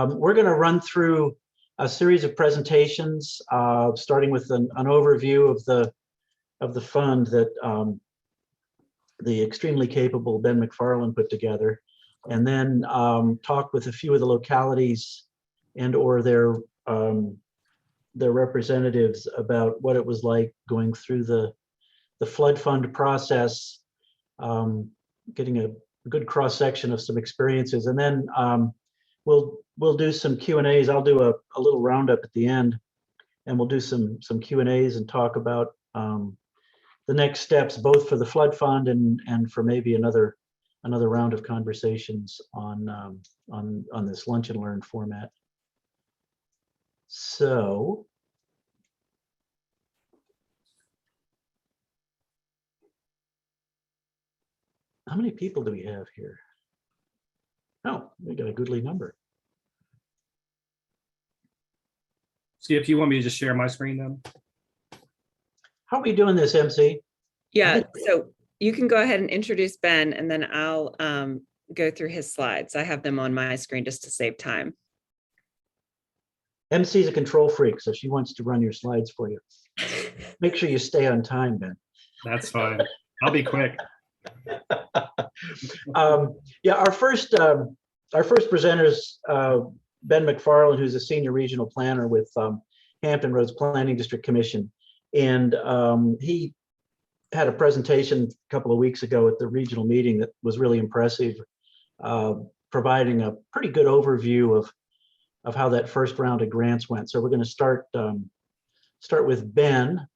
We're going to run through a series of presentations, starting with an overview of the fund that the extremely capable Ben McFarland put together, and then talk with a few of the localities and or their representatives about what it was like going through the flood fund process, getting a good cross section of some experiences, and then we'll do some Q&As. I'll do a little roundup at the end, and we'll do some Q&As and talk about the next steps, both for the flood fund and for maybe another round of conversations on this lunch and learn format. So how many people do we have here? Oh, we got a goodly number. See if you want me to just share my screen then. How are we doing this, MC? Yeah, so you can go ahead and introduce Ben, and then I'll go through his slides. I have them on my screen just to save time. MC's a control freak, so she wants to run your slides for you. Make sure you stay on time, Ben. That's fine. I'll be quick. Yeah, our first presenter is Ben McFarland, who's a senior regional planner with Hampton Roads Planning District Commission, and he had a presentation a couple of weeks ago at the regional meeting that was really impressive, providing a pretty good overview of how that first round of grants went. So we're going to start with Ben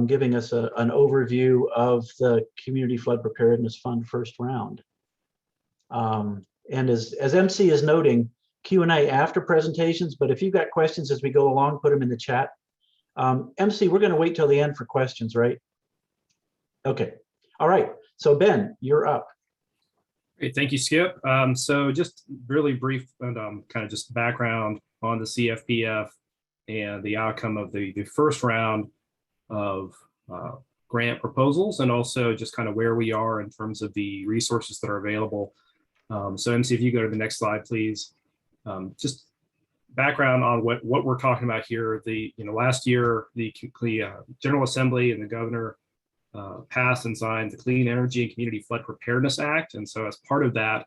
giving us an overview of the Community Flood Preparedness Fund first round. And as MC is noting, Q&A after presentations, but if you've got questions as we go along, put them in the chat. MC, we're going to wait till the end for questions, right? Okay. All right. So Ben, you're up. Great. Thank you, Skip. So just really brief and kind of just background on the CFPF and the outcome of the first round of grant proposals, and also just kind of where we are in terms of the resources that are available. So MC, if you go to the next slide, please. Just background on what we're talking about here. Last year, the General Assembly and the governor passed and signed the Clean Energy and Community Flood Preparedness Act. And so as part of that,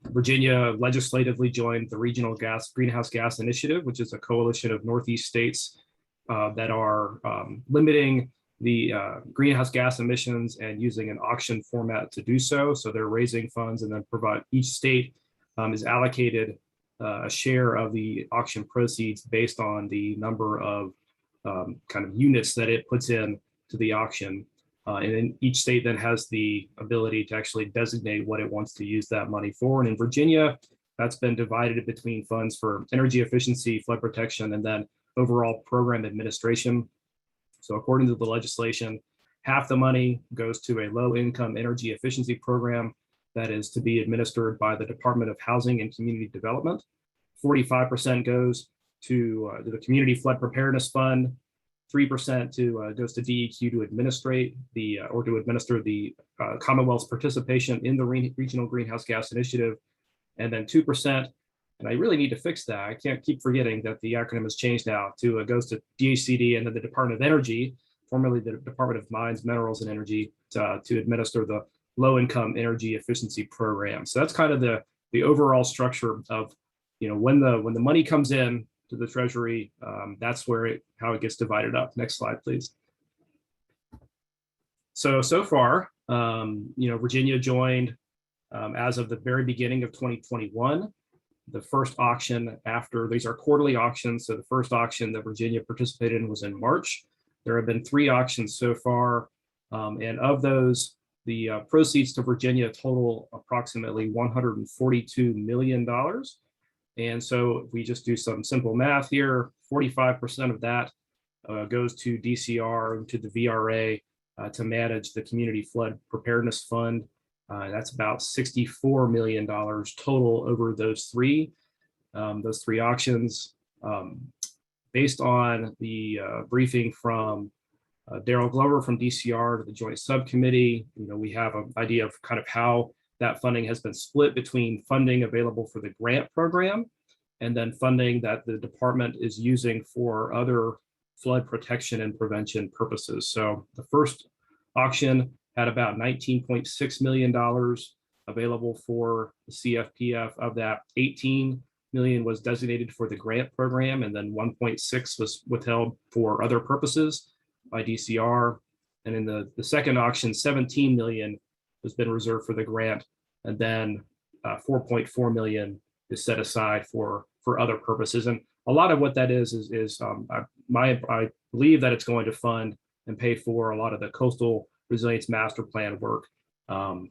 Virginia legislatively joined the Regional Greenhouse Gas Initiative, which is a coalition of Northeast states that are limiting the greenhouse gas emissions and using an auction format to do so. So they're raising funds, and then each state is allocated a share of the auction proceeds based on the number of kind of units that it puts in to the auction. And then each state then has the ability to actually designate what it wants to use that money for. And in Virginia, that's been divided between funds for energy efficiency, flood protection, and then overall program administration. So according to the legislation, half the money goes to a low-income energy efficiency program that is to be administered by the Department of Housing and Community Development. 45% goes to the Community Flood Preparedness Fund. 3% goes to DEQ to administer the Commonwealth's participation in the Regional Greenhouse Gas Initiative, and then 2%. And I really need to fix that. I can't keep forgetting that the acronym has changed now to goes to DHCD and then the Department of Energy, formerly the Department of Mines, Minerals, and Energy, to administer the Low-Income Energy Efficiency Program. So that's kind of the overall structure of, when the money comes in to the Treasury, that's how it gets divided up. Next slide, please. So far, Virginia joined as of the very beginning of 2021. The first auction after, these are quarterly auctions. So the first auction that Virginia participated in was in March. There have been 3 auctions so far. And of those, the proceeds to Virginia total approximately $142 million. And so if we just do some simple math here, 45% of that goes to DCR and to the VRA to manage the Community Flood Preparedness Fund. That's about $64 million total over those three auctions. Based on the briefing from Daryl Glover from DCR to the Joint Subcommittee, we have an idea of kind of how that funding has been split between funding available for the grant program and then funding that the department is using for other flood protection and prevention purposes. So the first auction had about $19.6 million available for the CFPF. Of that, 18 million was designated for the grant program, and then 1.6 was withheld for other purposes by DCR. And in the second auction, 17 million has been reserved for the grant, and then 4.4 million is set aside for other purposes. And a lot of what that is I believe that it's going to fund and pay for a lot of the coastal resilience master plan work. Adam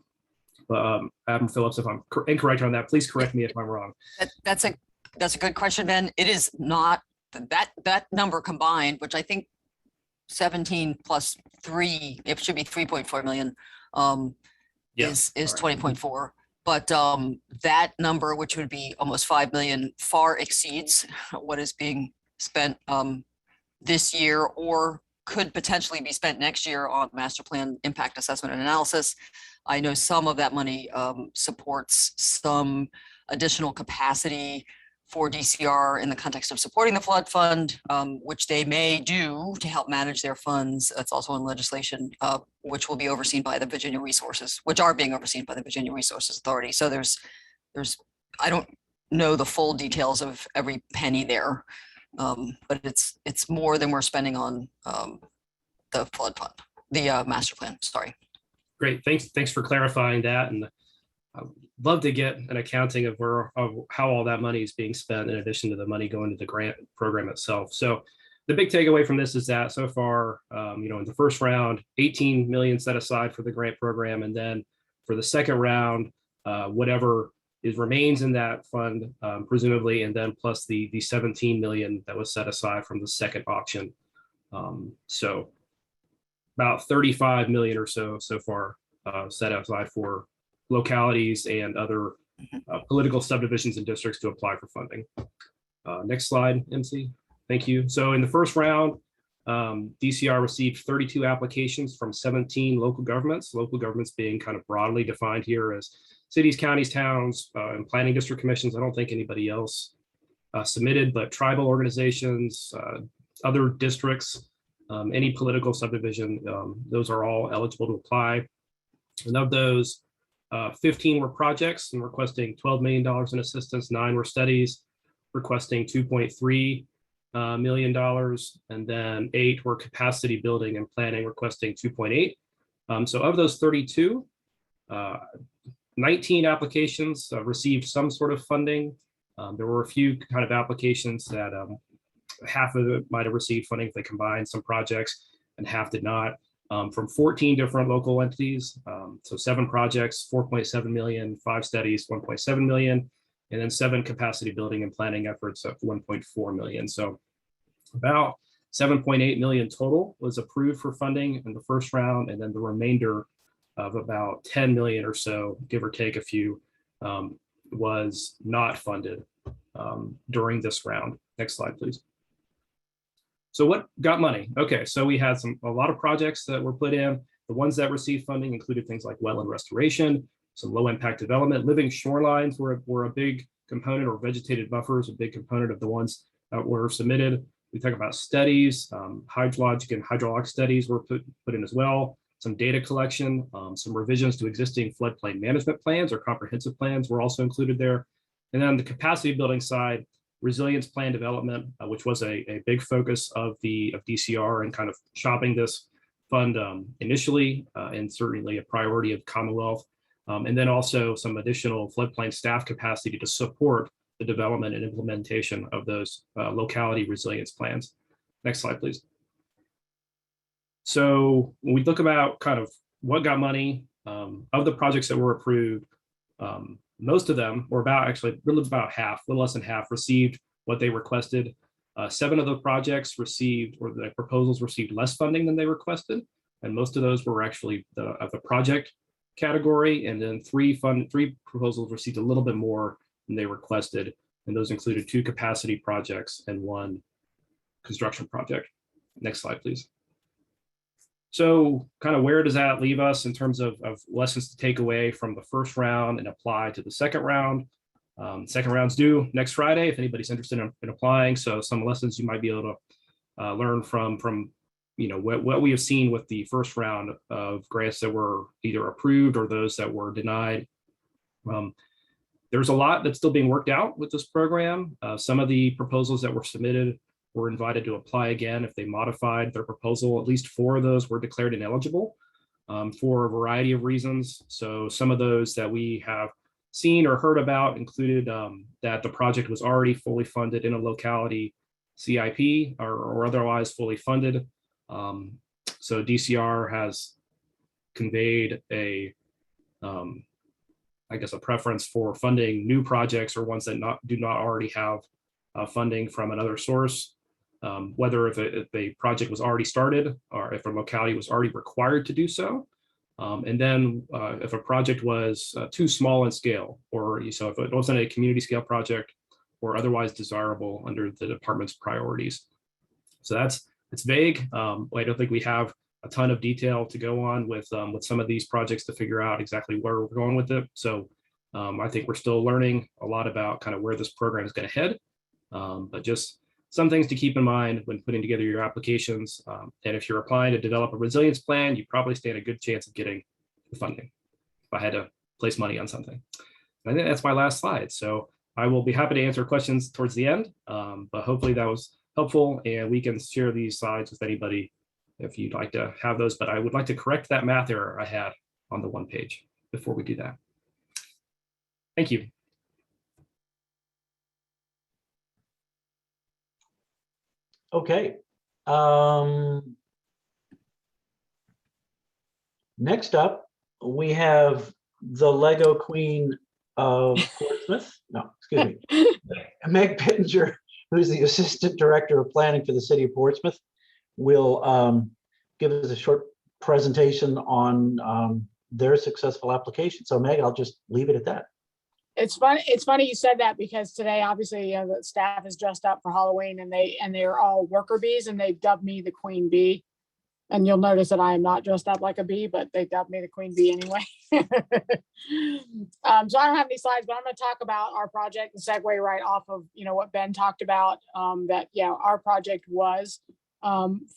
Phillips, if I'm incorrect on that, please correct me if I'm wrong. That's a good question, Ben. It is not that number combined, which I think 17 plus 3, it should be 3.4 million, is 20.4. But that number, which would be almost 5 million, far exceeds what is being spent this year, or could potentially be spent next year on master plan impact assessment and analysis. I know some of that money supports some additional capacity for DCR in the context of supporting the flood fund, which they may do to help manage their funds. That's also in legislation, which will be overseen by the Virginia Resources, which are being overseen by the Virginia Resources Authority. So there's, I don't know the full details of every penny there, but it's more than we're spending on the flood fund, the master plan. Sorry. Great, thanks for clarifying that, and I'd love to get an accounting of how all that money is being spent in addition to the money going to the grant program itself. So the big takeaway from this is that so far, in the first round, 18 million set aside for the grant program, and then for the second round, whatever remains in that fund, presumably, and then plus the 17 million that was set aside from the second auction. So about 35 million or so far set aside for localities and other political subdivisions and districts to apply for funding. Next slide, MC. Thank you. So in the first round, DCR received 32 applications from 17 local governments being kind of broadly defined here as cities, counties, towns, and planning district commissions. I don't think anybody else submitted, but tribal organizations, other districts, any political subdivision, those are all eligible to apply. And of those, 15 were projects and requesting $12 million in assistance, 9 were studies requesting $2.3 million, and then 8 were capacity building and planning requesting 2.8. So of those 32, 19 applications received some sort of funding. There were a few kind of applications that half of it might have received funding if they combined some projects, and half did not. From 14 different local entities. So 7 projects, 4.7 million, 5 studies, 1.7 million, and then 7 capacity building and planning efforts of 1.4 million. So about 7.8 million total was approved for funding in the first round, and then the remainder of about 10 million or so, give or take a few, was not funded during this round. Next slide, please. So what got money? Okay, so we had a lot of projects that were put in. The ones that received funding included things like wetland restoration, some low impact development, living shorelines were a big component, or vegetated buffers, a big component of the ones that were submitted. We talk about studies, hydrologic and hydraulic studies were put in as well. Some data collection, some revisions to existing floodplain management plans or comprehensive plans were also included there. And then on the capacity building side, resilience plan development, which was a big focus of DCR and kind of shopping this fund initially, and certainly a priority of Commonwealth. And then also some additional floodplain staff capacity to support the development and implementation of those locality resilience plans. Next slide, please. So when we look about kind of what got money, of the projects that were approved, most of them, or about half, a little less than half, received what they requested. 7 of the projects received, or the proposals received, less funding than they requested, and most of those were actually of the project category. And then 3 proposals received a little bit more than they requested, and those included 2 capacity projects and 1 construction project. Next slide, please. So kind of where does that leave us in terms of lessons to take away from the first round and apply to the second round? Second round's due next Friday if anybody's interested in applying. So some lessons you might be able to learn from what we have seen with the first round of grants that were either approved or those that were denied. There's a lot that's still being worked out with this program. Some of the proposals that were submitted were invited to apply again if they modified their proposal. At least 4 of those were declared ineligible for a variety of reasons. So some of those that we have seen or heard about included that the project was already fully funded in a locality CIP or otherwise fully funded. So DCR has conveyed a preference for funding new projects or ones that do not already have funding from another source, whether if a project was already started or if a locality was already required to do so. And then if a project was too small in scale, or so if it wasn't a community scale project or otherwise desirable under the department's priorities. So it's vague. I don't think we have a ton of detail to go on with some of these projects to figure out exactly where we're going with it. So I think we're still learning a lot about kind of where this program is going to head, but just some things to keep in mind when putting together your applications. And if you're applying to develop a resilience plan, you probably stand a good chance of getting the funding if I had to place money on something. And I think that's my last slide. So I will be happy to answer questions towards the end, but hopefully that was helpful and we can share these slides with anybody if you'd like to have those. But I would like to correct that math error I had on the one page before we do that. Thank you. Okay. Next up, we have the Lego Queen of Portsmouth. No, excuse me. Meg Pittenger, who's the Assistant Director of Planning for the City of Portsmouth, will give us a short presentation on their successful application. So Meg, I'll just leave it at that. It's funny you said that because today, obviously, the staff is dressed up for Halloween and they're all worker bees and they've dubbed me the queen bee. And you'll notice that I am not dressed up like a bee, but they dubbed me the queen bee anyway. So I don't have any slides, but I'm going to talk about our project and segue right off of what Ben talked about. Our project was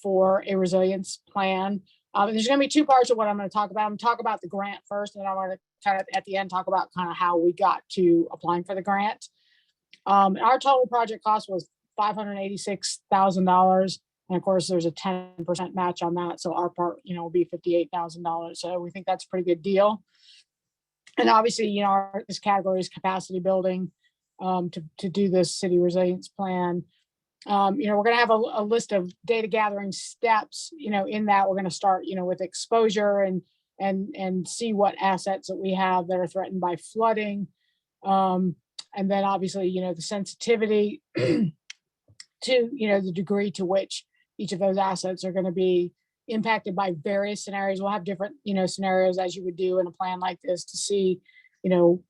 for a resilience plan. There's going to be 2 parts of what I'm going to talk about. I'm going to talk about the grant first, and then I want to kind of at the end talk about kind of how we got to applying for the grant. Our total project cost was $586,000. And of course, there's a 10% match on that. So our part, will be $58,000. So we think that's a pretty good deal. And obviously, this category is capacity building to do this city resilience plan. We're going to have a list of data gathering steps, in that we're going to start, with exposure and see what assets that we have that are threatened by flooding. And then obviously, the sensitivity to, the degree to which each of those assets are going to be impacted by various scenarios. We'll have different, scenarios as you would do in a plan like this to see,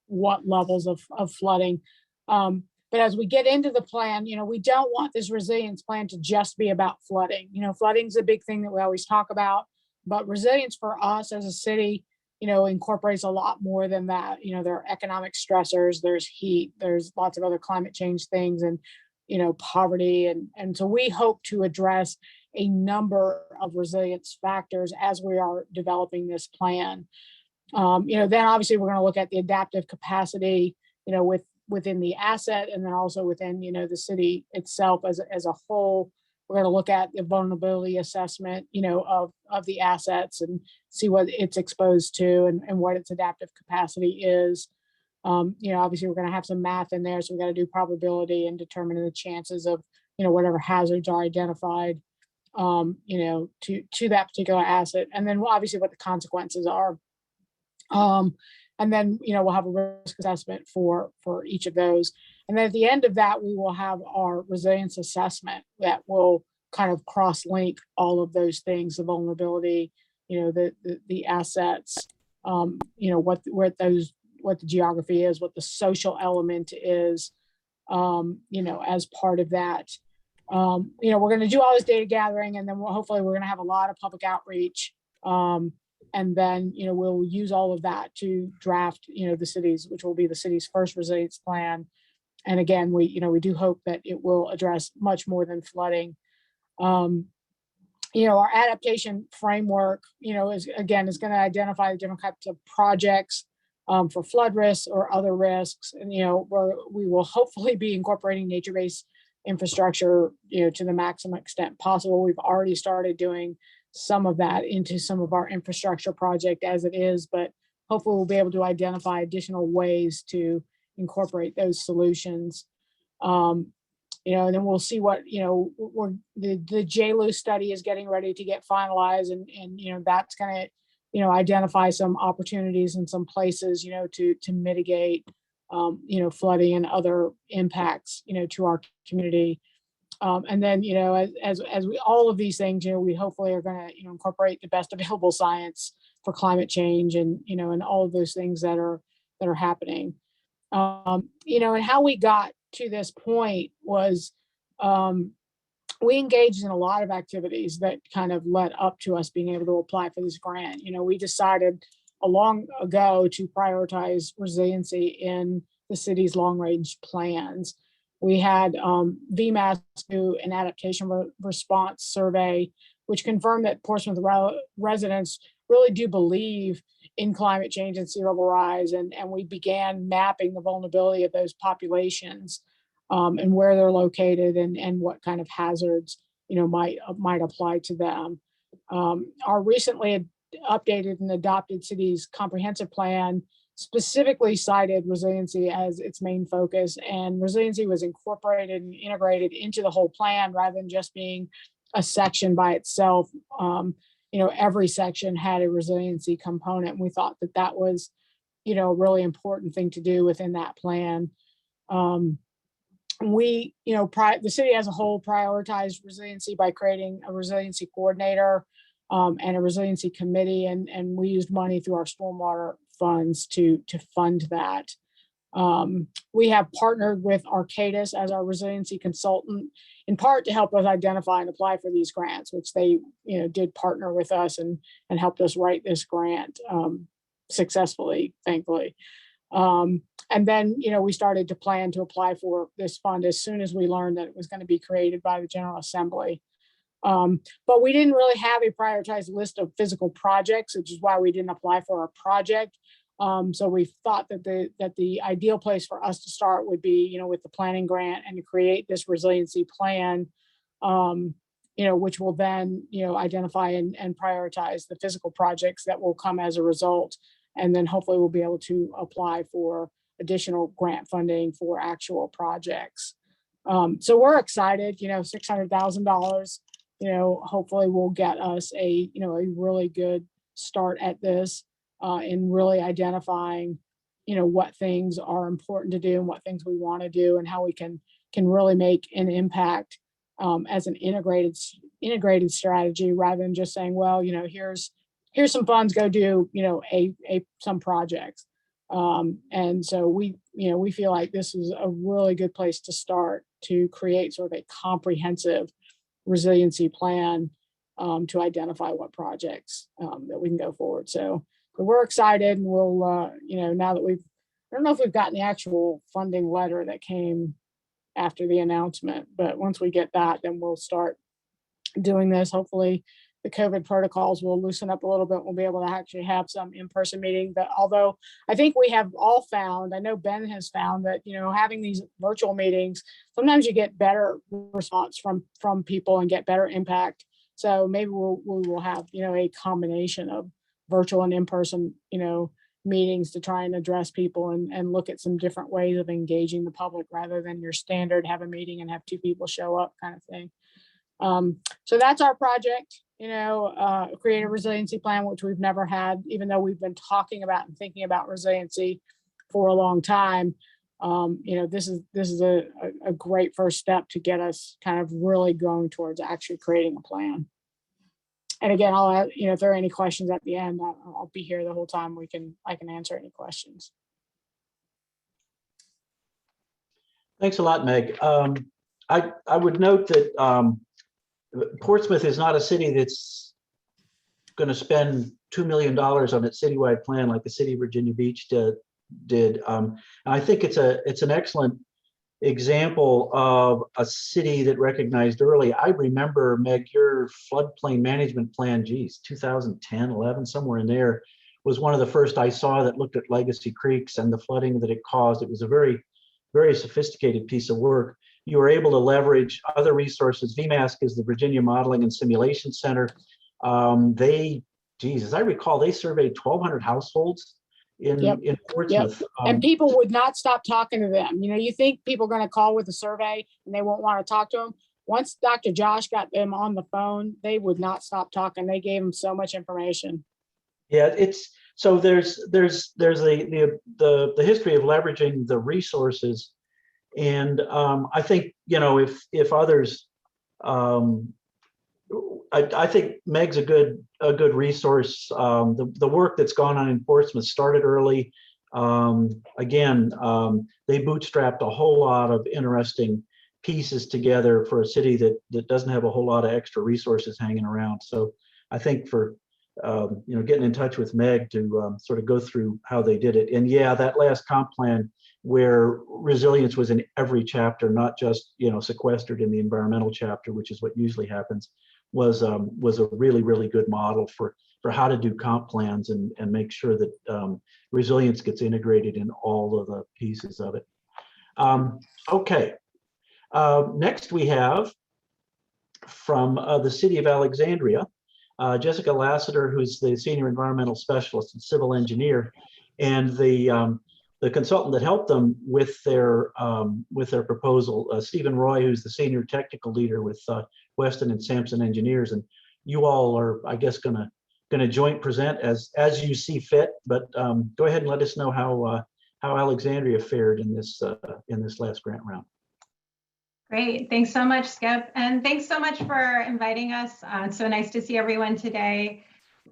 what levels of flooding. But as we get into the plan, we don't want this resilience plan to just be about flooding. Flooding is a big thing that we always talk about, but resilience for us as a city, incorporates a lot more than that. There are economic stressors, there's heat, there's lots of other climate change things and, poverty. And so we hope to address a number of resilience factors as we are developing this plan. Then obviously we're going to look at the adaptive capacity, within the asset and then also within, the city itself as a whole. We're going to look at the vulnerability assessment, of the assets and see what it's exposed to and what its adaptive capacity is. Obviously we're going to have some math in there. So we got to do probability and determining the chances of, whatever hazards are identified, to that particular asset. And then obviously what the consequences are. And then, we'll have a risk assessment for each of those. And then at the end of that, we will have our resilience assessment that will kind of cross-link all of those things, the vulnerability, the assets, what the geography is, what the social element is, as part of that. We're going to do all this data gathering, and then hopefully we're going to have a lot of public outreach, And then, we'll use all of that to draft, the city's, which will be the city's first resilience plan. And again, we do hope that it will address much more than flooding. Our adaptation framework, is going to identify the different types of projects for flood risks or other risks. And, we will hopefully be incorporating nature-based infrastructure, to the maximum extent possible. We've already started doing some of that into some of our infrastructure project as it is, but hopefully we'll be able to identify additional ways to incorporate those solutions. And then we'll see what, the JLU study is getting ready to get finalized, and that's going to, identify some opportunities in some places, to mitigate, flooding and other impacts, to our community. And then, as we, all of these things, we hopefully are going to, incorporate the best available science for climate change and, and all of those things that are happening. And how we got to this point was, we engaged in a lot of activities that kind of led up to us being able to apply for this grant. We decided a long ago to prioritize resiliency in the city's long-range plans. We had VMAS do an adaptation response survey, which confirmed that Portsmouth residents really do believe in climate change and sea level rise. And we began mapping the vulnerability of those populations and where they're located and what kind of hazards, might apply to them. Our recently updated and adopted city's comprehensive plan specifically cited resiliency as its main focus, and resiliency was incorporated and integrated into the whole plan rather than just being a section by itself. Every section had a resiliency component, and we thought that that was, a really important thing to do within that plan. The city as a whole prioritized resiliency by creating a resiliency coordinator and a resiliency committee, and we used money through our stormwater funds to fund that. We have partnered with Arcadis as our resiliency consultant, in part to help us identify and apply for these grants, which they did partner with us and helped us write this grant successfully, thankfully. And then, we started to plan to apply for this fund as soon as we learned that it was going to be created by the General Assembly. But we didn't really have a prioritized list of physical projects, which is why we didn't apply for a project. So we thought that the ideal place for us to start would be, with the planning grant and to create this resiliency plan, which will then, identify and prioritize the physical projects that will come as a result. And then hopefully we'll be able to apply for additional grant funding for actual projects. So we're excited, $600,000, hopefully will get us a really good start at this in really identifying, what things are important to do and what things we want to do and how we can really make an impact as an integrated strategy rather than just saying, well, here's some funds, go do, some projects. And so we feel like this is a really good place to start to create sort of a comprehensive resiliency plan to identify what projects that we can go forward. So we're excited, and we'll, now that I don't know if we've gotten the actual funding letter that came after the announcement, but once we get that, then we'll start doing this. Hopefully the COVID protocols will loosen up a little bit. We'll be able to actually have some in-person meetings. But although I think we have all found, I know Ben has found that, having these virtual meetings, sometimes you get better response from people and get better impact. So maybe we will have, a combination of virtual and in-person, meetings to try and address people and look at some different ways of engaging the public rather than your standard have a meeting and have 2 people show up kind of thing. So that's our project, create a resiliency plan, which we've never had, even though we've been talking about and thinking about resiliency for a long time. This is a great first step to get us kind of really going towards actually creating a plan. And again, I'll, if there are any questions at the end, I'll be here the whole time. I can answer any questions. Thanks a lot, Meg. I would note that Portsmouth is not a city that's going to spend $2 million on its citywide plan like the city of Virginia Beach did. And I think it's an excellent example of a city that recognized early. I remember, Meg, your floodplain management plan, geez, 2010, 11, somewhere in there, was one of the first I saw that looked at legacy creeks and the flooding that it caused. It was a very, very sophisticated piece of work. You were able to leverage other resources. VMASC is the Virginia Modeling and Simulation Center. As I recall, they surveyed 1,200 households in Portsmouth. And people would not stop talking to them. You know, you think people are going to call with a survey and they won't want to talk to them. Once Dr. Josh got them on the phone, they would not stop talking. They gave them so much information. Yeah, it's so there's the history of leveraging the resources, and I think, you know, if others, I think Meg's a good resource. The work that's gone on in Portsmouth started early. Again, they bootstrapped a whole lot of interesting pieces together for a city that doesn't have a whole lot of extra resources hanging around. So I think for getting in touch with Meg to sort of go through how they did it. And yeah, that last comp plan where resilience was in every chapter, not just, sequestered in the environmental chapter, which is what usually happens, was a really, really good model for how to do comp plans and make sure that resilience gets integrated in all of the pieces of it. Okay. Next we have from the City of Alexandria, Jessica Lassiter, who's the Senior Environmental Specialist and Civil Engineer, and the consultant that helped them with their proposal, Stephen Roy, who's the Senior Technical Leader with Weston and Sampson Engineers. And you all are, I guess, gonna joint present as you see fit. But go ahead and let us know how Alexandria fared in this last grant round. Great. Thanks so much, Skip. And thanks so much for inviting us. It's so nice to see everyone today.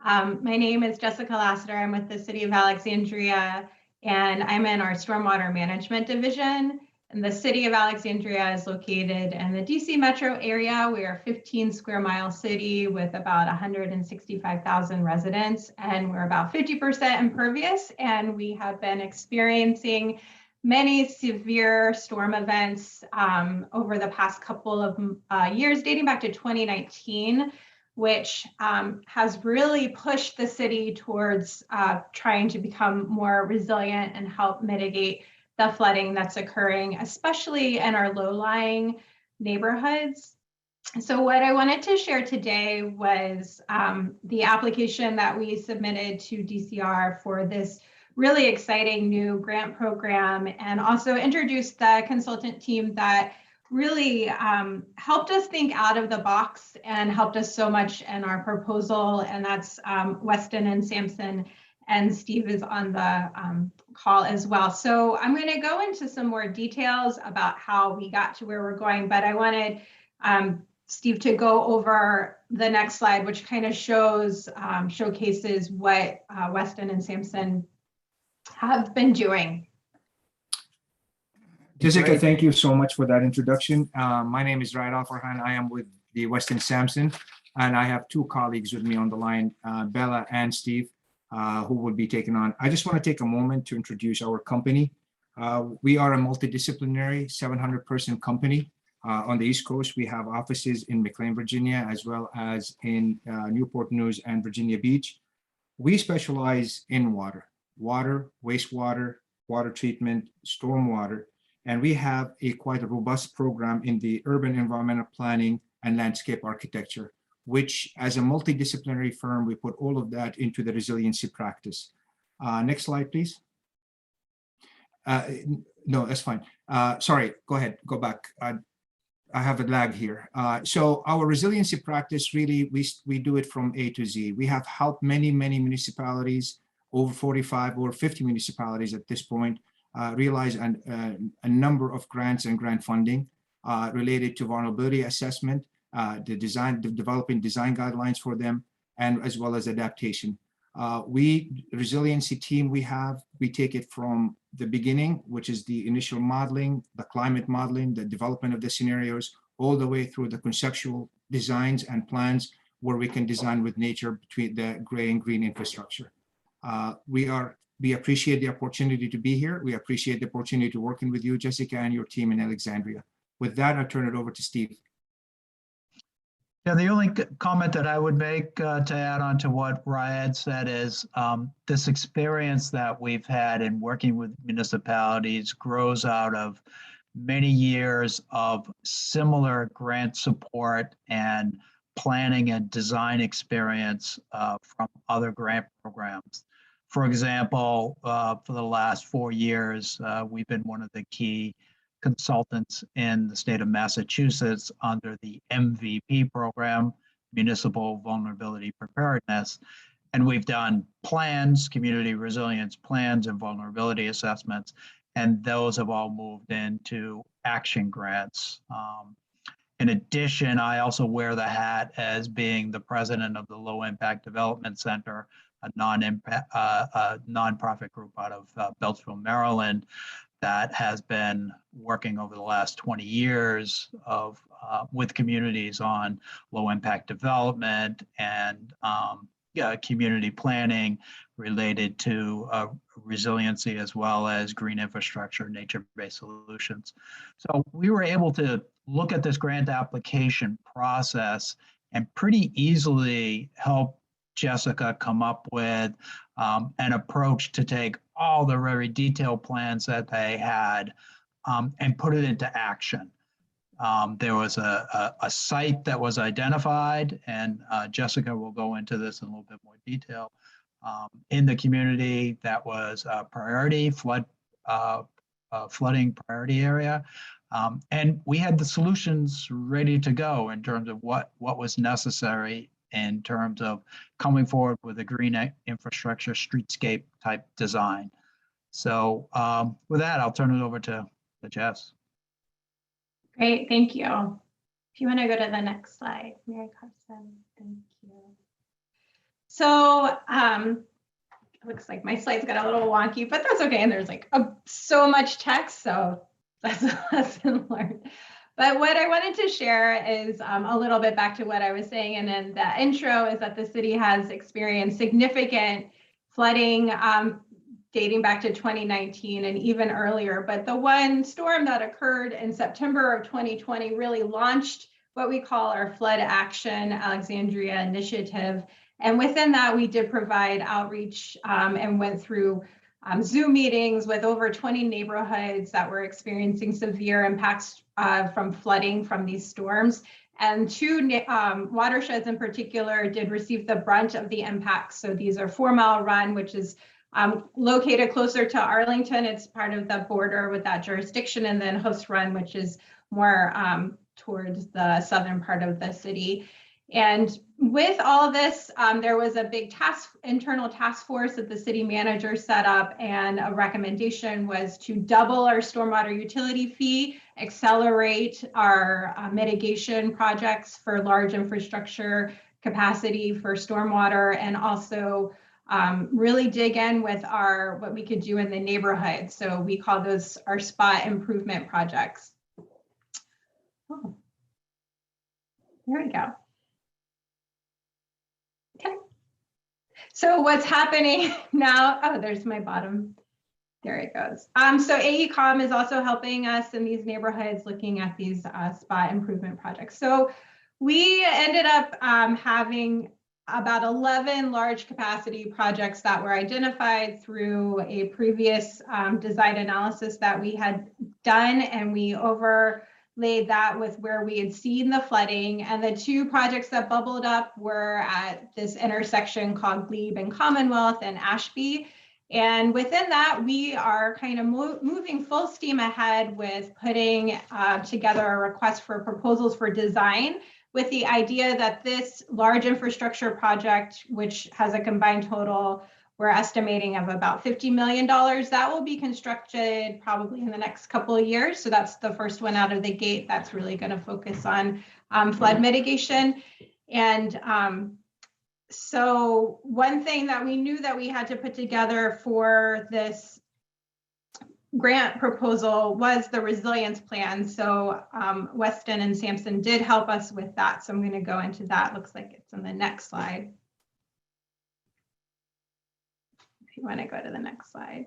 My name is Jessica Lassiter. I'm with the City of Alexandria, and I'm in our Stormwater Management Division. And the City of Alexandria is located in the DC metro area. We are a 15 square mile city with about 165,000 residents, and we're about 50% impervious. And we have been experiencing many severe storm events over the past couple of years, dating back to 2019, which has really pushed the city towards trying to become more resilient and help mitigate the flooding that's occurring, especially in our low-lying neighborhoods. So what I wanted to share today was the application that we submitted to DCR for this really exciting new grant program, and also introduce the consultant team that really helped us think out of the box and helped us so much in our proposal. And that's Weston and Sampson, and Steve is on the call as well. So I'm going to go into some more details about how we got to where we're going, but I wanted Steve to go over the next slide, which kind of showcases what Weston and Sampson have been doing. Jessica, thank you so much for that introduction. My name is Raed Farhan. I am with the Weston Sampson, and I have two colleagues with me on the line, Bella and Steve, who will be taking on. I just want to take a moment to introduce our company. We are a multidisciplinary 700-person company on the East Coast. We have offices in McLean, Virginia, as well as in Newport News and Virginia Beach. We specialize in water, wastewater, water treatment, stormwater, and we have quite a robust program in the urban environmental planning and landscape architecture, which as a multidisciplinary firm, we put all of that into the resiliency practice. Next slide, please. No, that's fine. Sorry, go ahead, go back. I have a lag here. So our resiliency practice, really, we do it from A to Z. We have helped many municipalities, over 45 or 50 municipalities at this point, realize a number of grants and grant funding related to vulnerability assessment, developing design guidelines for them, and as well as adaptation. Resiliency team we take it from the beginning, which is the initial modeling, the climate modeling, the development of the scenarios, all the way through the conceptual designs and plans where we can design with nature between the gray and green infrastructure. We appreciate the opportunity to be here. We appreciate the opportunity to working with you, Jessica, and your team in Alexandria. With that, I'll turn it over to Steve. Yeah, the only comment that I would make to add on to what Riad said is this experience that we've had in working with municipalities grows out of many years of similar grant support and planning and design experience from other grant programs. For example, for the last 4 years, we've been one of the key consultants in the state of Massachusetts under the MVP program, Municipal Vulnerability Preparedness. And we've done plans, community resilience plans and vulnerability assessments, and those have all moved into action grants. In addition, I also wear the hat as being the president of the Low Impact Development Center, a nonprofit group out of Beltsville, Maryland, that has been working over the last 20 years with communities on low impact development and community planning related to resiliency as well as green infrastructure, nature-based solutions. So we were able to look at this grant application process and pretty easily help Jessica come up with an approach to take all the very detailed plans that they had and put it into action. There was a site that was identified, and Jessica will go into this in a little bit more detail, in the community that was a priority flooding priority area. And we had the solutions ready to go in terms of what was necessary in terms of coming forward with a green infrastructure streetscape type design. So with that, I'll turn it over to Jess. Great, thank you. If you want to go to the next slide, Mary Carson, thank you. So it looks like my slides got a little wonky, but that's okay. And there's like so much text, so that's a lesson learned. But what I wanted to share is a little bit back to what I was saying, and then the intro is that the city has experienced significant flooding dating back to 2019 and even earlier. But the one storm that occurred in September of 2020 really launched what we call our Flood Action Alexandria initiative. And within that, we did provide outreach and went through Zoom meetings with over 20 neighborhoods that were experiencing severe impacts from flooding from these storms. And 2 watersheds in particular did receive the brunt of the impacts. So these are 4 Mile Run, which is located closer to Arlington. It's part of the border with that jurisdiction, and then Host Run, which is more towards the southern part of the city. And with all of this, there was a big internal task force that the city manager set up, and a recommendation was to double our stormwater utility fee, accelerate our mitigation projects for large infrastructure capacity for stormwater, and also really dig in with what we could do in the neighborhood. So we call those our spot improvement projects. Oh, there we go. Okay. So what's happening now? Oh, there's my bottom. There it goes. So AECOM is also helping us in these neighborhoods looking at these spot improvement projects. So we ended up having about 11 large capacity projects that were identified through a previous design analysis that we had done, and we overlaid that with where we had seen the flooding. And the 2 projects that bubbled up were at this intersection called Glebe and Commonwealth and Ashby. And within that, we are kind of moving full steam ahead with putting together a request for proposals for design, with the idea that this large infrastructure project, which has a combined total, we're estimating of about $50 million, that will be constructed probably in the next couple of years. So that's the first one out of the gate that's really going to focus on flood mitigation. And so one thing that we knew that we had to put together for this grant proposal was the resilience plan. So Weston and Sampson did help us with that. So I'm going to go into that. Looks like it's on the next slide. If you want to go to the next slide.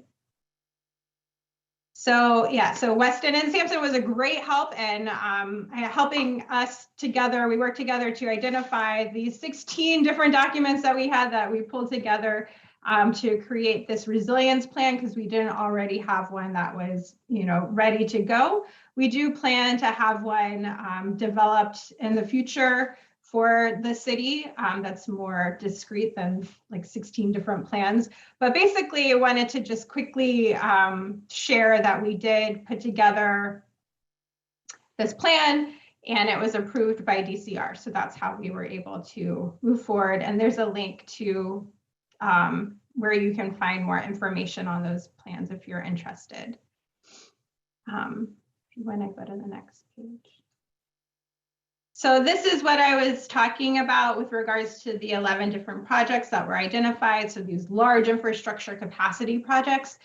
So yeah, so Weston and Sampson was a great help in helping us together. We worked together to identify these 16 different documents that we had that we pulled together to create this resilience plan, because we didn't already have one that was, you know, ready to go. We do plan to have one developed in the future for the city that's more discrete than like 16 different plans. But basically I wanted to just quickly share that we did put together this plan and it was approved by DCR. So that's how we were able to move forward. And there's a link to where you can find more information on those plans if you're interested. If you want to go to the next page. So this is what I was talking about with regards to the 11 different projects that were identified. So these large infrastructure capacity projects.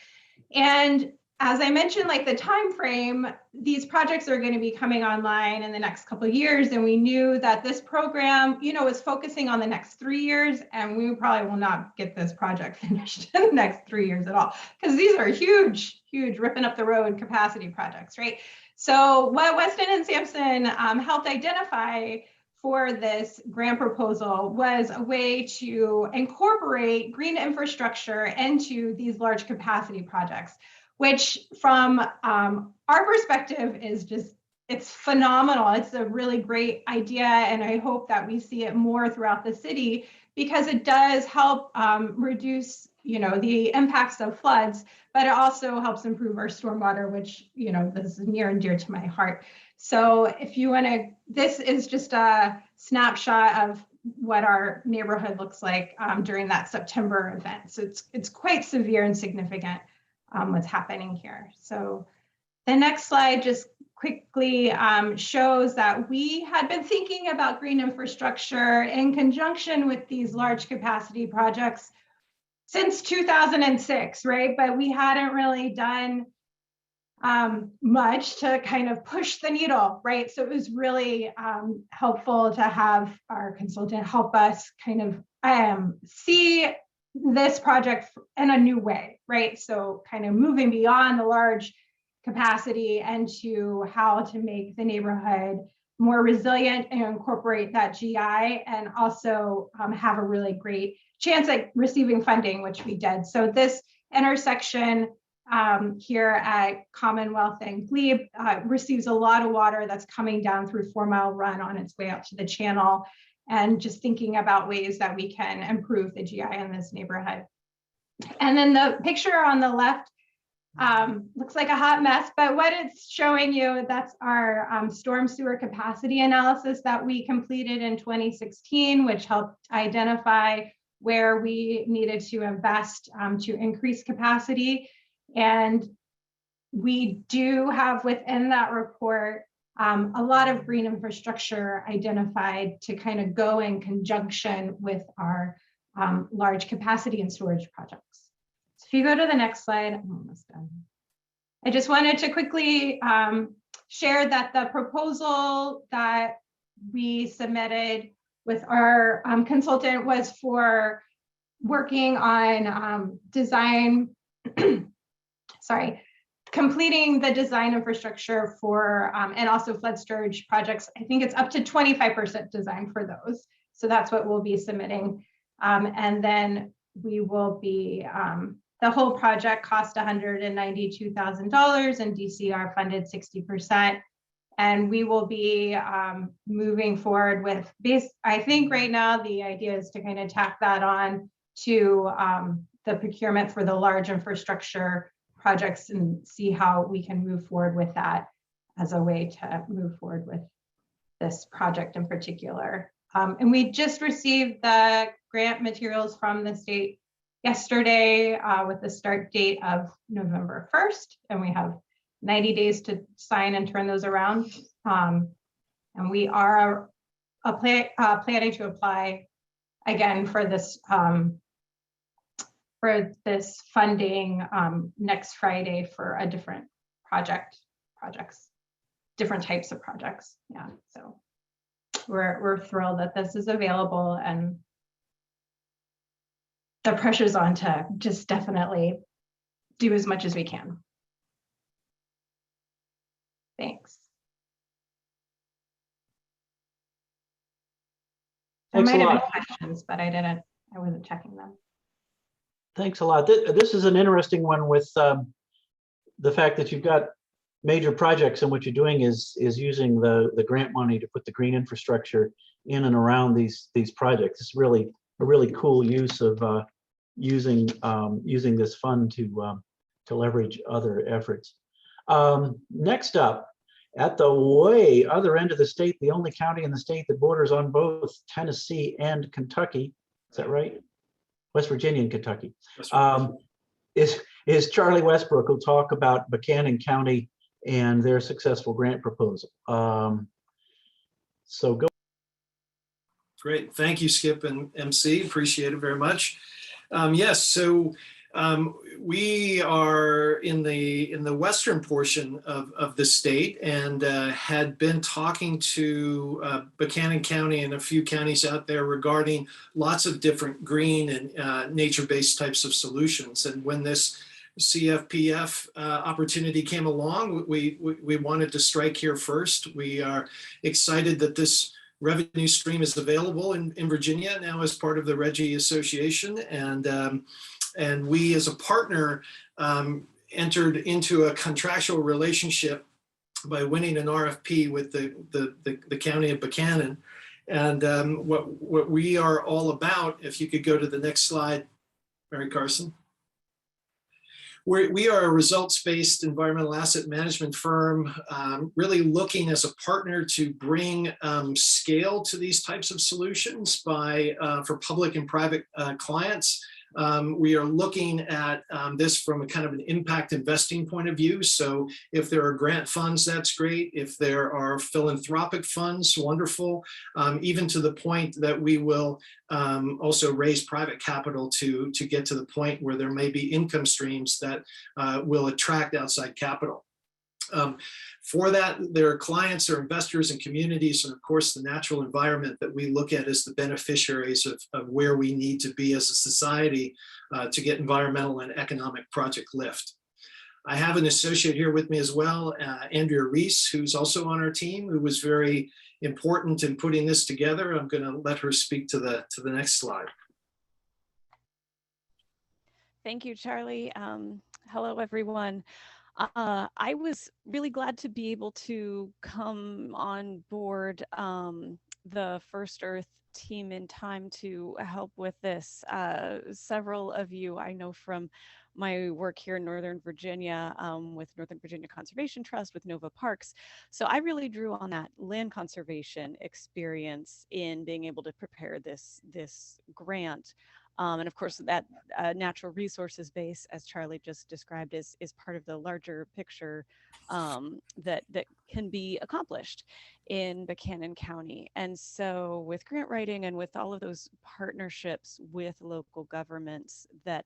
And as I mentioned, like the time frame, these projects are going to be coming online in the next couple of years. And we knew that this program, you know, was focusing on the next 3 years, and we probably will not get this project finished in the next 3 years at all, because these are huge, huge ripping up the road capacity projects, right? So what Weston and Sampson helped identify for this grant proposal was a way to incorporate green infrastructure into these large capacity projects, which from our perspective is just, it's phenomenal. It's a really great idea. And I hope that we see it more throughout the city, because it does help reduce, you know, the impacts of floods, but it also helps improve our stormwater, which, you know, this is near and dear to my heart. So if you want to, this is just a snapshot of what our neighborhood looks like during that September event. So it's quite severe and significant what's happening here. So the next slide just quickly shows that we had been thinking about green infrastructure in conjunction with these large capacity projects since 2006, right? But we hadn't really done much to kind of push the needle, right? So it was really helpful to have our consultant help us kind of see this project in a new way, right? So kind of moving beyond the large capacity and to how to make the neighborhood more resilient and incorporate that GI, and also have a really great chance at receiving funding, which we did. So this intersection here at Commonwealth and Glebe receives a lot of water that's coming down through 4 Mile Run on its way up to the channel, and just thinking about ways that we can improve the GI in this neighborhood. And then the picture on the left looks like a hot mess, but what it's showing you, that's our storm sewer capacity analysis that we completed in 2016, which helped identify where we needed to invest to increase capacity. And we do have within that report a lot of green infrastructure identified to kind of go in conjunction with our large capacity and storage projects. So if you go to the next slide, I'm almost done. I just wanted to quickly share that the proposal that we submitted with our consultant was for working on completing the design infrastructure for, and also flood storage projects. I think it's up to 25% design for those. So that's what we'll be submitting. And then we will be, the whole project cost $192,000 and DCR funded 60%. And we will be moving forward with I think right now the idea is to kind of tack that on to the procurement for the large infrastructure projects and see how we can move forward with that as a way to move forward with this project in particular. And we just received the grant materials from the state yesterday with the start date of November 1st, and we have 90 days to sign and turn those around. And we are planning to apply again for this for this funding next Friday for a different projects, different types of projects. Yeah, so we're thrilled that this is available, and the pressure's on to just definitely do as much as we can. Thanks. There Thanks a might have been lot. questions, but I wasn't checking them. Thanks a lot. This is an interesting one with the fact that you've got major projects, and what you're doing is using the grant money to put the green infrastructure in and around these projects. It's really a really cool use of using this fund to leverage other efforts. Next up, at the way other end of the state, the only county in the state that borders on both Tennessee and Kentucky, is that right? West Virginia and Kentucky, is Charlie Westbrook, who'll talk about Buchanan County and their successful grant proposal. So go. Great, thank you, Skip and MC, appreciate it very much. Yes, so we are in the western portion of the state, and had been talking to Buchanan County and a few counties out there regarding lots of different green and nature-based types of solutions. And when this CFPF opportunity came along, we wanted to strike here first. We are excited that this revenue stream is available in Virginia now as part of the Reggie Association, and we as a partner entered into a contractual relationship by winning an RFP with the county of Buchanan. And what we are all about, if you could go to the next slide, Mary Carson. We are a results-based environmental asset management firm, really looking as a partner to bring scale to these types of solutions for public and private clients. We are looking at this from a kind of an impact investing point of view. So if there are grant funds, that's great. If there are philanthropic funds, wonderful. Even to the point that we will also raise private capital to get to the point where there may be income streams that will attract outside capital. For that, there are clients or investors and communities, and of course the natural environment that we look at as the beneficiaries of where we need to be as a society to get environmental and economic project lift. I have an associate here with me as well, Andrea Reese, who's also on our team, who was very important in putting this together. I'm going to let her speak to the next slide. Thank you, Charlie. Hello, everyone. I was really glad to be able to come on board the First Earth team in time to help with this. Several of you I know from my work here in Northern Virginia with Northern Virginia Conservation Trust, with Nova Parks. So I really drew on that land conservation experience in being able to prepare this grant. And of course, that natural resources base, as Charlie just described, is part of the larger picture that can be accomplished in Buchanan County. And so with grant writing and with all of those partnerships with local governments, that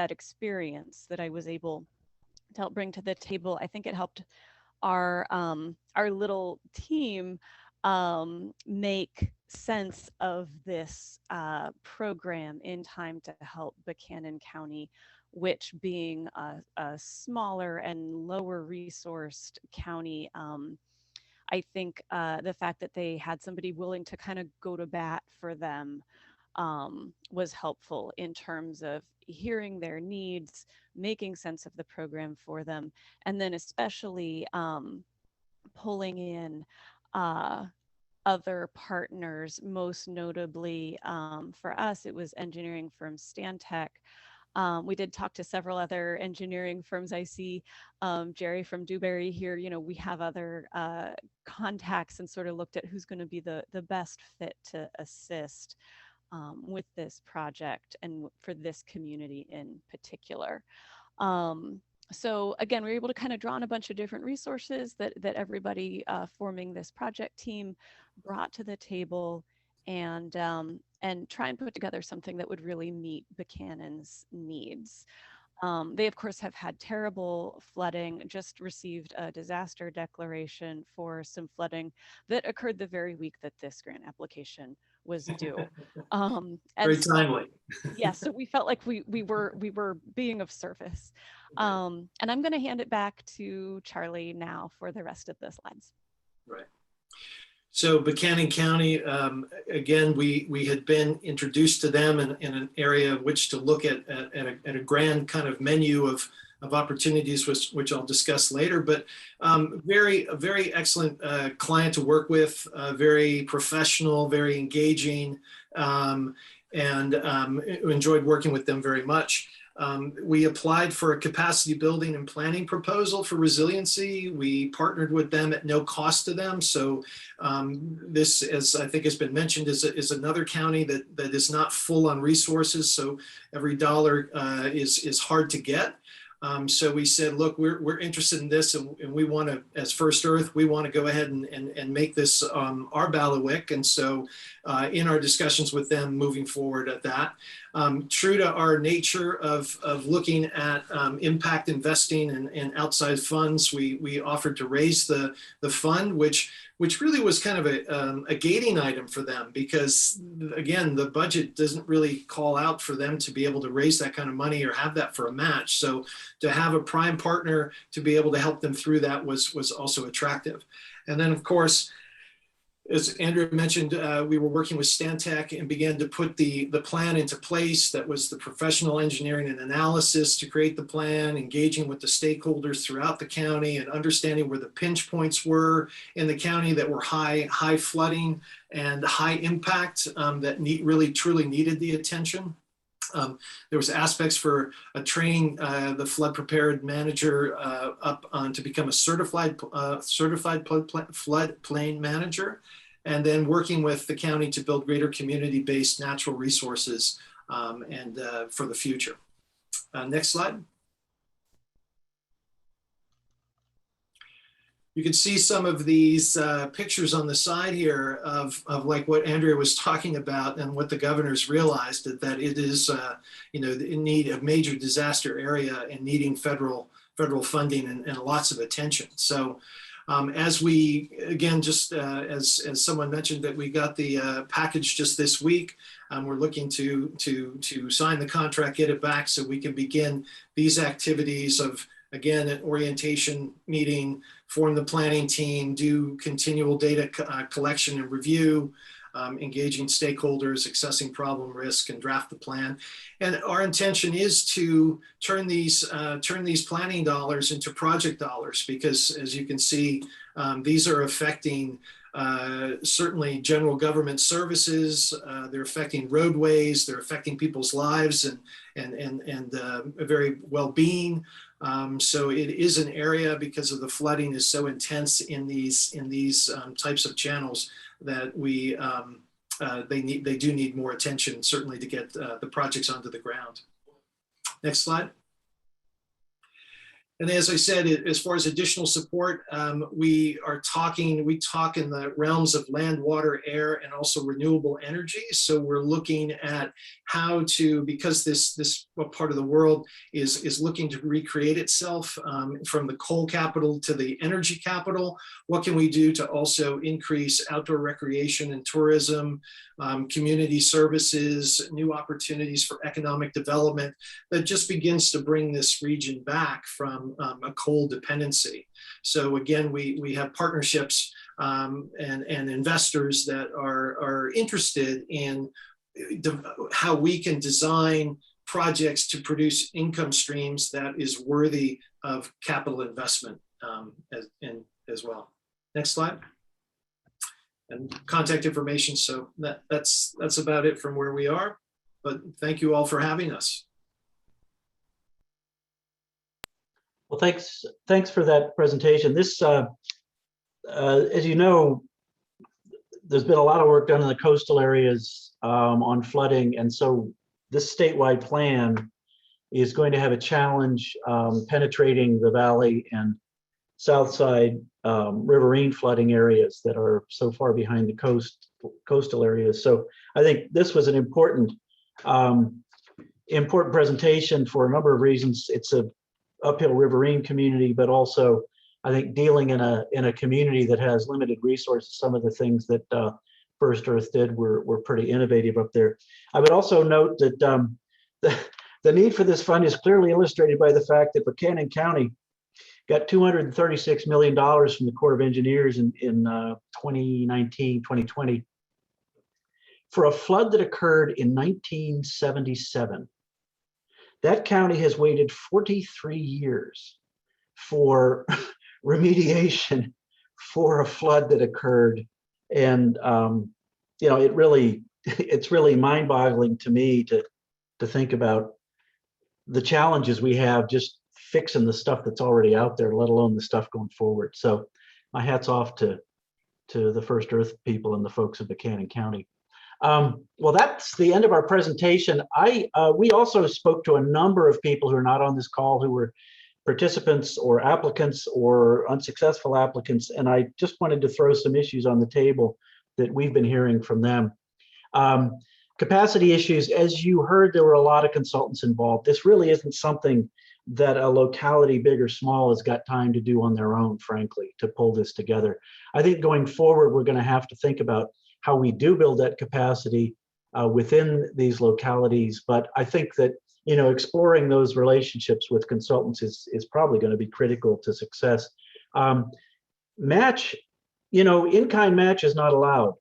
experience that I was able to help bring to the table, I think it helped our little team make sense of this program in time to help Buchanan County, which being a smaller and lower resourced county, I think the fact that they had somebody willing to kind of go to bat for them was helpful in terms of hearing their needs, making sense of the program for them, and then especially pulling in other partners, most notably for us, it was engineering firm Stantec. We did talk to several other engineering firms. I see Jerry from Dewberry here. You know, we have other contacts and sort of looked at who's going to be the best fit to assist with this project and for this community in particular. So again, we were able to kind of draw on a bunch of different resources that everybody forming this project team brought to the table, and and try and put together something that would really meet Buchanan's needs. They, of course, have had terrible flooding, just received a disaster declaration for some flooding that occurred the very week that this grant application was due. Very timely. Yeah, so we felt like we were being of service. And I'm going to hand it back to Charlie now for the rest of the slides. Right. So Buchanan County, again, we had been introduced to them in an area of which to look at a grand kind of menu of opportunities, which I'll discuss later, but a very excellent client to work with, very professional, very engaging, and enjoyed working with them very much. We applied for a capacity building and planning proposal for resiliency. We partnered with them at no cost to them. So this, as I think has been mentioned, is another county that is not full on resources. So every dollar is hard to get. So we said, look, we're interested in this, and we want to, as First Earth, we want to go ahead and make this our bailiwick. And so in our discussions with them moving forward at that, true to our nature of looking at impact investing and outside funds, we offered to raise the fund, which really was kind of a gating item for them, because again, the budget doesn't really call out for them to be able to raise that kind of money or have that for a match. So to have a prime partner to be able to help them through that was also attractive. And then of course, as Andrew mentioned, we were working with Stantec and began to put the plan into place. That was the professional engineering and analysis to create the plan, engaging with the stakeholders throughout the county and understanding where the pinch points were in the county that were high flooding and high impact that really truly needed the attention. There was aspects for training the flood prepared manager up on to become a certified floodplain manager, and then working with the county to build greater community-based natural resources and for the future. Next slide. You can see some of these pictures on the side here of like what Andrea was talking about, and what the governor's realized that it is, in need of major disaster area and needing federal funding and lots of attention. So as we, again, just as someone mentioned, that we got the package just this week, we're looking to sign the contract, get it back so we can begin these activities of, again, an orientation meeting, form the planning team, do continual data collection and review, engaging stakeholders, assessing problem risk, and draft the plan. And our intention is to turn these planning dollars into project dollars, because as you can see, these are affecting certainly general government services. They're affecting roadways. They're affecting people's lives and very well-being. So it is an area, because of the flooding is so intense in these types of channels, that they do need more attention, certainly, to get the projects onto the ground. Next slide. And as I said, as far as additional support, we talk in the realms of land, water, air, and also renewable energy. So we're looking at how to, because this part of the world is looking to recreate itself from the coal capital to the energy capital, what can we do to also increase outdoor recreation and tourism, community services, new opportunities for economic development that just begins to bring this region back from a coal dependency. So again, we have partnerships and investors that are interested in how we can design projects to produce income streams that is worthy of capital investment as well. Next slide. And contact information. So that's about it from where we are. But thank you all for having us. Well, thanks for that presentation. This, as you know, there's been a lot of work done in the coastal areas on flooding, and so this statewide plan is going to have a challenge penetrating the valley and south side riverine flooding areas that are so far behind the coast coastal areas. So I think this was an important presentation for a number of reasons. It's a uphill riverine community, but also I think dealing in a community that has limited resources. Some of the things that First Earth did were pretty innovative up there. I would also note that the need for this fund is clearly illustrated by the fact that Buchanan County got $236 million from the Corps of Engineers in 2019, 2020 for a flood that occurred in 1977. That county has waited 43 years for remediation for a flood that occurred. And, you know, it's really mind-boggling to me to think about the challenges we have just fixing the stuff that's already out there, let alone the stuff going forward. So my hat's off to the First Earth people and the folks of Buchanan County. Well, that's the end of our presentation. We also spoke to a number of people who are not on this call, who were participants or applicants or unsuccessful applicants, and I just wanted to throw some issues on the table that we've been hearing from them. Capacity issues, as you heard, there were a lot of consultants involved. This really isn't something that a locality, big or small, has got time to do on their own, frankly, to pull this together. I think going forward, we're going to have to think about how we do build that capacity within these localities. But I think that, you know, exploring those relationships with consultants is probably going to be critical to success. Match, you know, in-kind match is not allowed.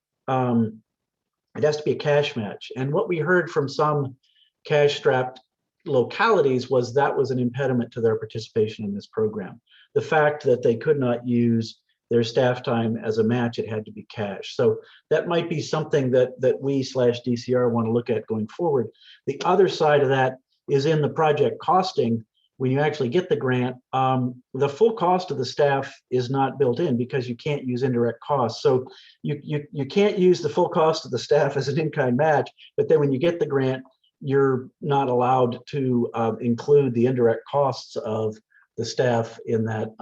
It has to be a cash match. And what we heard from some cash-strapped localities was that was an impediment to their participation in this program. The fact that they could not use their staff time as a match, it had to be cash. So that might be something that we/DCR want to look at going forward. The other side of that is in the project costing. When you actually get the grant, the full cost of the staff is not built in because you can't use indirect costs. So you can't use the full cost of the staff as an in-kind match, but then when you get the grant, you're not allowed to include the indirect costs of the staff in that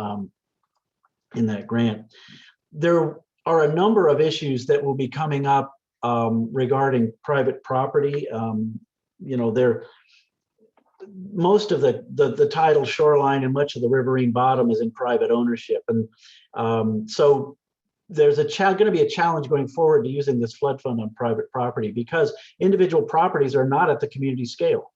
grant. There are a number of issues that will be coming up regarding private property. You know, most of the tidal shoreline and much of the riverine bottom is in private ownership, and so there's going to be a challenge going forward to using this flood fund on private property because individual properties are not at the community scale.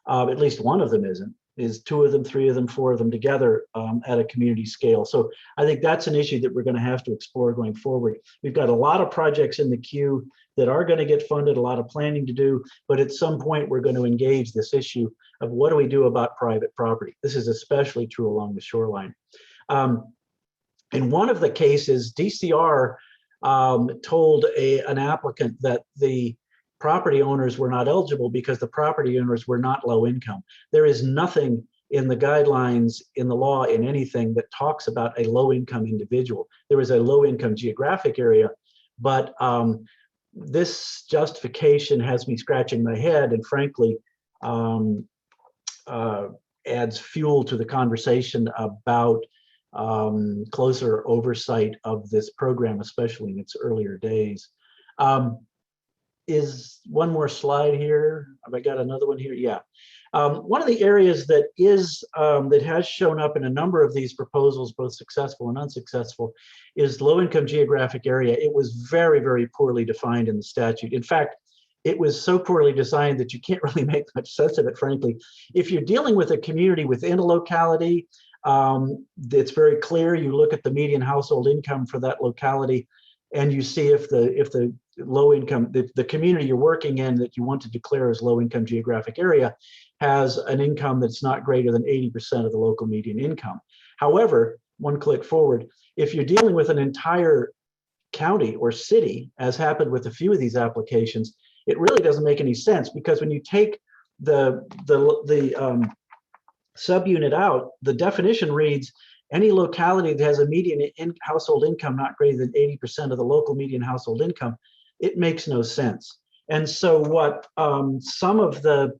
At least one of them isn't. Is two of them, three of them, four of them together at a community scale. So I think that's an issue that we're going to have to explore going forward. We've got a lot of projects in the queue that are going to get funded, a lot of planning to do, but at some point we're going to engage this issue of what do we do about private property. This is especially true along the shoreline. In one of the cases, DCR told an applicant that the property owners were not eligible because the property owners were not low income. There is nothing in the guidelines, in the law, in anything that talks about a low income individual. There is a low income geographic area, but this justification has me scratching my head and frankly adds fuel to the conversation about closer oversight of this program, especially in its earlier days. Is one more slide here? Have I got another one here? Yeah. One of the areas that has shown up in a number of these proposals, both successful and unsuccessful, is low-income geographic area. It was very, very poorly defined in the statute. In fact, it was so poorly designed that you can't really make much sense of it, frankly. If you're dealing with a community within a locality, it's very clear. You look at the median household income for that locality, and you see if the low income, the community you're working in that you want to declare as low income geographic area has an income that's not greater than 80% of the local median income. However, one click forward, if you're dealing with an entire county or city, as happened with a few of these applications, it really doesn't make any sense because when you take the subunit out, the definition reads, any locality that has a median household income not greater than 80% of the local median household income. It makes no sense. And so what some of the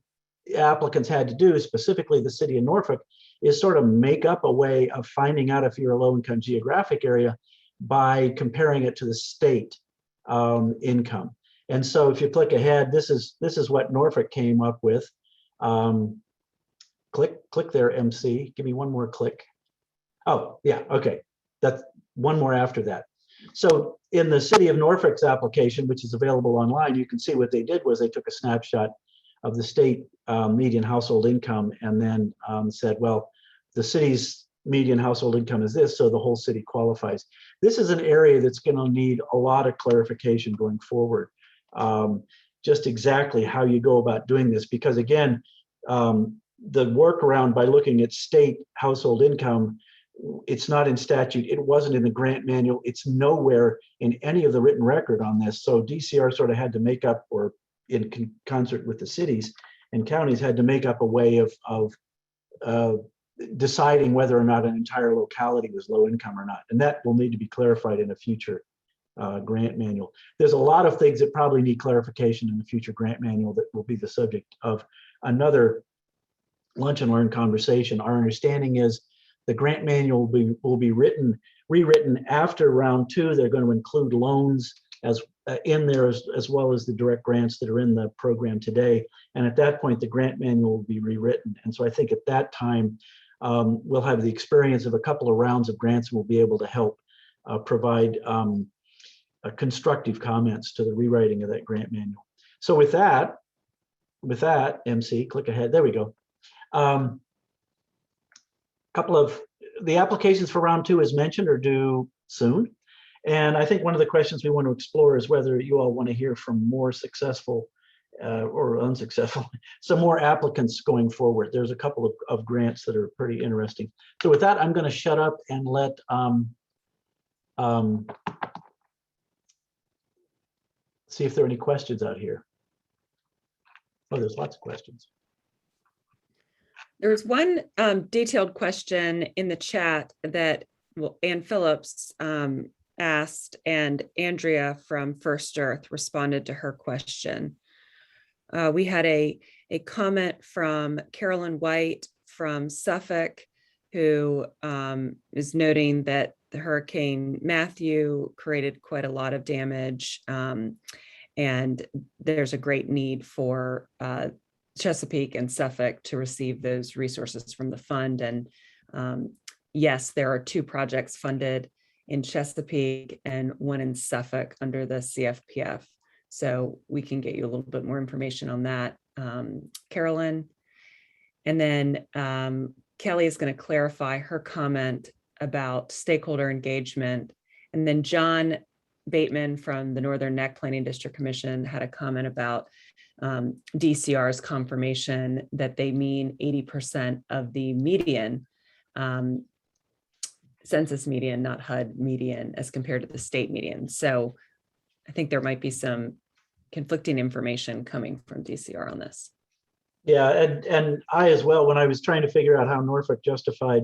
applicants had to do, specifically the city of Norfolk, is sort of make up a way of finding out if you're a low-income geographic area by comparing it to the state. income. And so if you click ahead, this is what Norfolk came up with. Click there, MC. Give me one more click. Oh, yeah, okay. That's one more after that. So in the City of Norfolk's application, which is available online, you can see what they did was they took a snapshot of the state median household income and then said, well, the city's median household income is this, so the whole city qualifies. This is an area that's going to need a lot of clarification going forward. Just exactly how you go about doing this, because again, the workaround by looking at state household income, it's not in statute, it wasn't in the grant manual, it's nowhere in any of the written record on this. So DCR sort of had to make up, or in concert with the cities and counties, had to make up a way of deciding whether or not an entire locality was low income or not. And that will need to be clarified in a future grant manual. There's a lot of things that probably need clarification in the future grant manual that will be the subject of another lunch and learn conversation. Our understanding is the grant manual will be rewritten after round 2. They're going to include loans as in there as well as the direct grants that are in the program today. And at that point, the grant manual will be rewritten. And so I think at that time, we'll have the experience of a couple of rounds of grants and we'll be able to help provide constructive comments to the rewriting of that grant manual. So with that, MC, click ahead. There we go. Couple of the applications for round 2, as mentioned, are due soon. And I think one of the questions we want to explore is whether you all want to hear from more successful or unsuccessful, some more applicants going forward. There's a couple of grants that are pretty interesting. So with that, I'm going to shut up and let see if there are any questions out here. Oh, there's lots of questions. There's one detailed question in the chat that Ann Phillips asked, and Andrea from First Earth responded to her question. We had a comment from Carolyn White from Suffolk, who is noting that the Hurricane Matthew created quite a lot of damage, and there's a great need for Chesapeake and Suffolk to receive those resources from the fund. And yes, there are 2 projects funded in Chesapeake and 1 in Suffolk under the CFPF. So we can get you a little bit more information on that, Carolyn. And then Kelly is going to clarify her comment about stakeholder engagement. And then John Bateman from the Northern Neck Planning District Commission had a comment about DCR's confirmation that they mean 80% of the median, census median, not HUD median, as compared to the state median. So I think there might be some conflicting information coming from DCR on this. Yeah, and I as well, when I was trying to figure out how Norfolk justified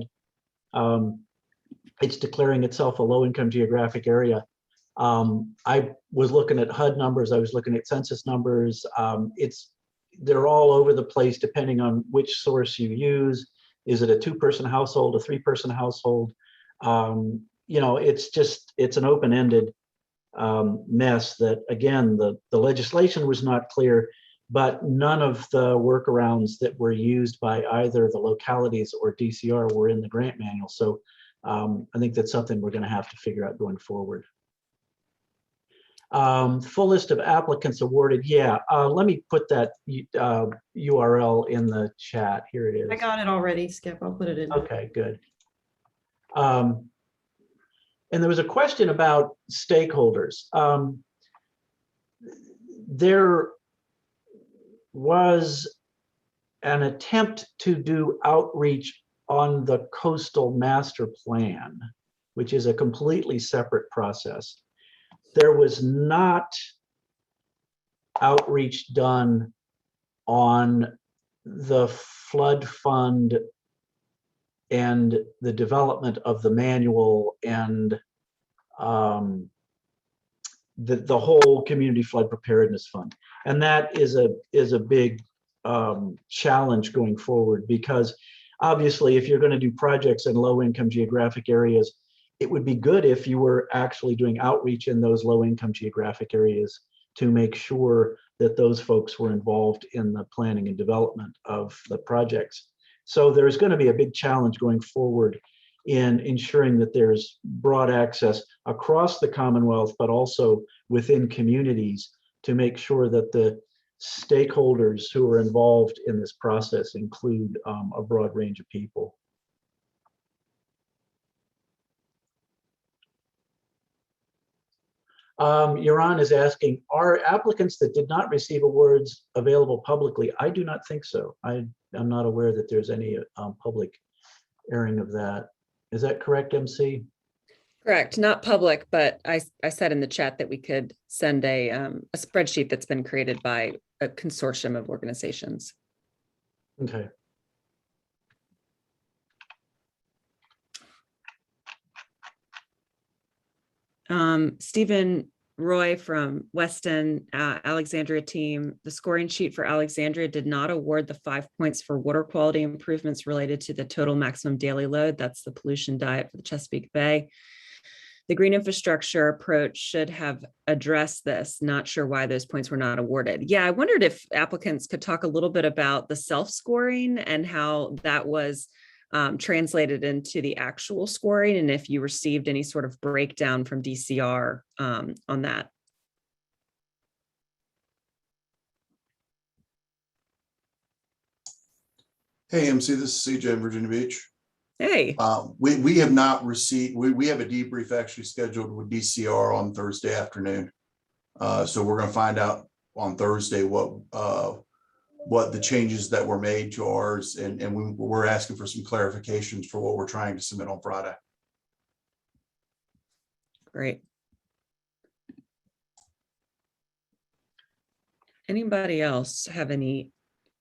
it's declaring itself a low-income geographic area, I was looking at HUD numbers, I was looking at census numbers. They're all over the place depending on which source you use. Is it a 2-person household, a 3-person household? You know, it's an open-ended mess that, again, the legislation was not clear, but none of the workarounds that were used by either the localities or DCR were in the grant manual. So I think that's something we're going to have to figure out going forward. Full list of applicants awarded. Yeah, let me put that URL in the chat. Here it is. I got it already, Skip. I'll put it in. Okay, good. And there was a question about stakeholders. There was an attempt to do outreach on the coastal master plan, which is a completely separate process. There was not outreach done on the flood fund and the development of the manual and the whole Community Flood Preparedness Fund. And that is a big challenge going forward, because obviously if you're going to do projects in low-income geographic areas, it would be good if you were actually doing outreach in those low-income geographic areas to make sure that those folks were involved in the planning and development of the projects. So there's going to be a big challenge going forward in ensuring that there's broad access across the Commonwealth, but also within communities to make sure that the stakeholders who are involved in this process include a broad range of people. Yaron is asking, are applicants that did not receive awards available publicly? I do not think so. I'm not aware that there's any public airing of that. Is that correct, MC? Correct, not public, but I said in the chat that we could send a spreadsheet that's been created by a consortium of organizations. Okay. Stephen Roy from Weston Alexandria team, the scoring sheet for Alexandria did not award the 5 points for water quality improvements related to the total maximum daily load. That's the pollution diet for the Chesapeake Bay. The green infrastructure approach should have addressed this. Not sure why those points were not awarded. Yeah, I wondered if applicants could talk a little bit about the self-scoring and how that was translated into the actual scoring, and if you received any sort of breakdown from DCR on that. Hey, MC, this is CJ in Virginia Beach. Hey. We have not received, we have a debrief actually scheduled with DCR on Thursday afternoon. So we're going to find out on Thursday what the changes that were made to ours, and we're asking for some clarifications for what we're trying to submit on Friday. Great. Anybody else have any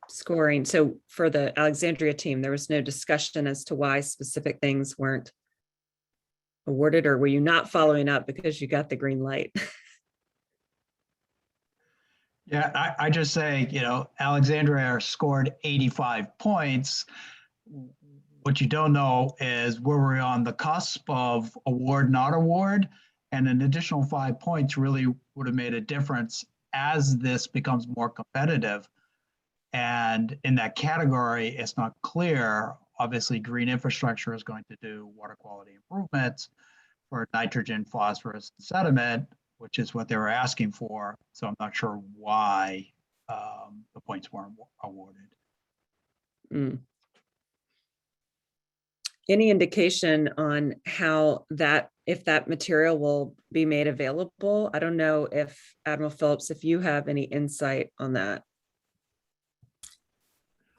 scoring? So for the Alexandria team, there was no discussion as to why specific things weren't awarded, or were you not following up because you got the green light? Yeah, I just say, you know, Alexandria scored 85 points. What you don't know is where we're on the cusp of award, not award, and an additional 5 points really would have made a difference as this becomes more competitive. And in that category, it's not clear. Obviously, green infrastructure is going to do water quality improvements for nitrogen, phosphorus, and sediment, which is what they were asking for. So I'm not sure why the points weren't awarded. Mm. Any indication on how that, if that material will be made available? I don't know if Admiral Phillips, if you have any insight on that.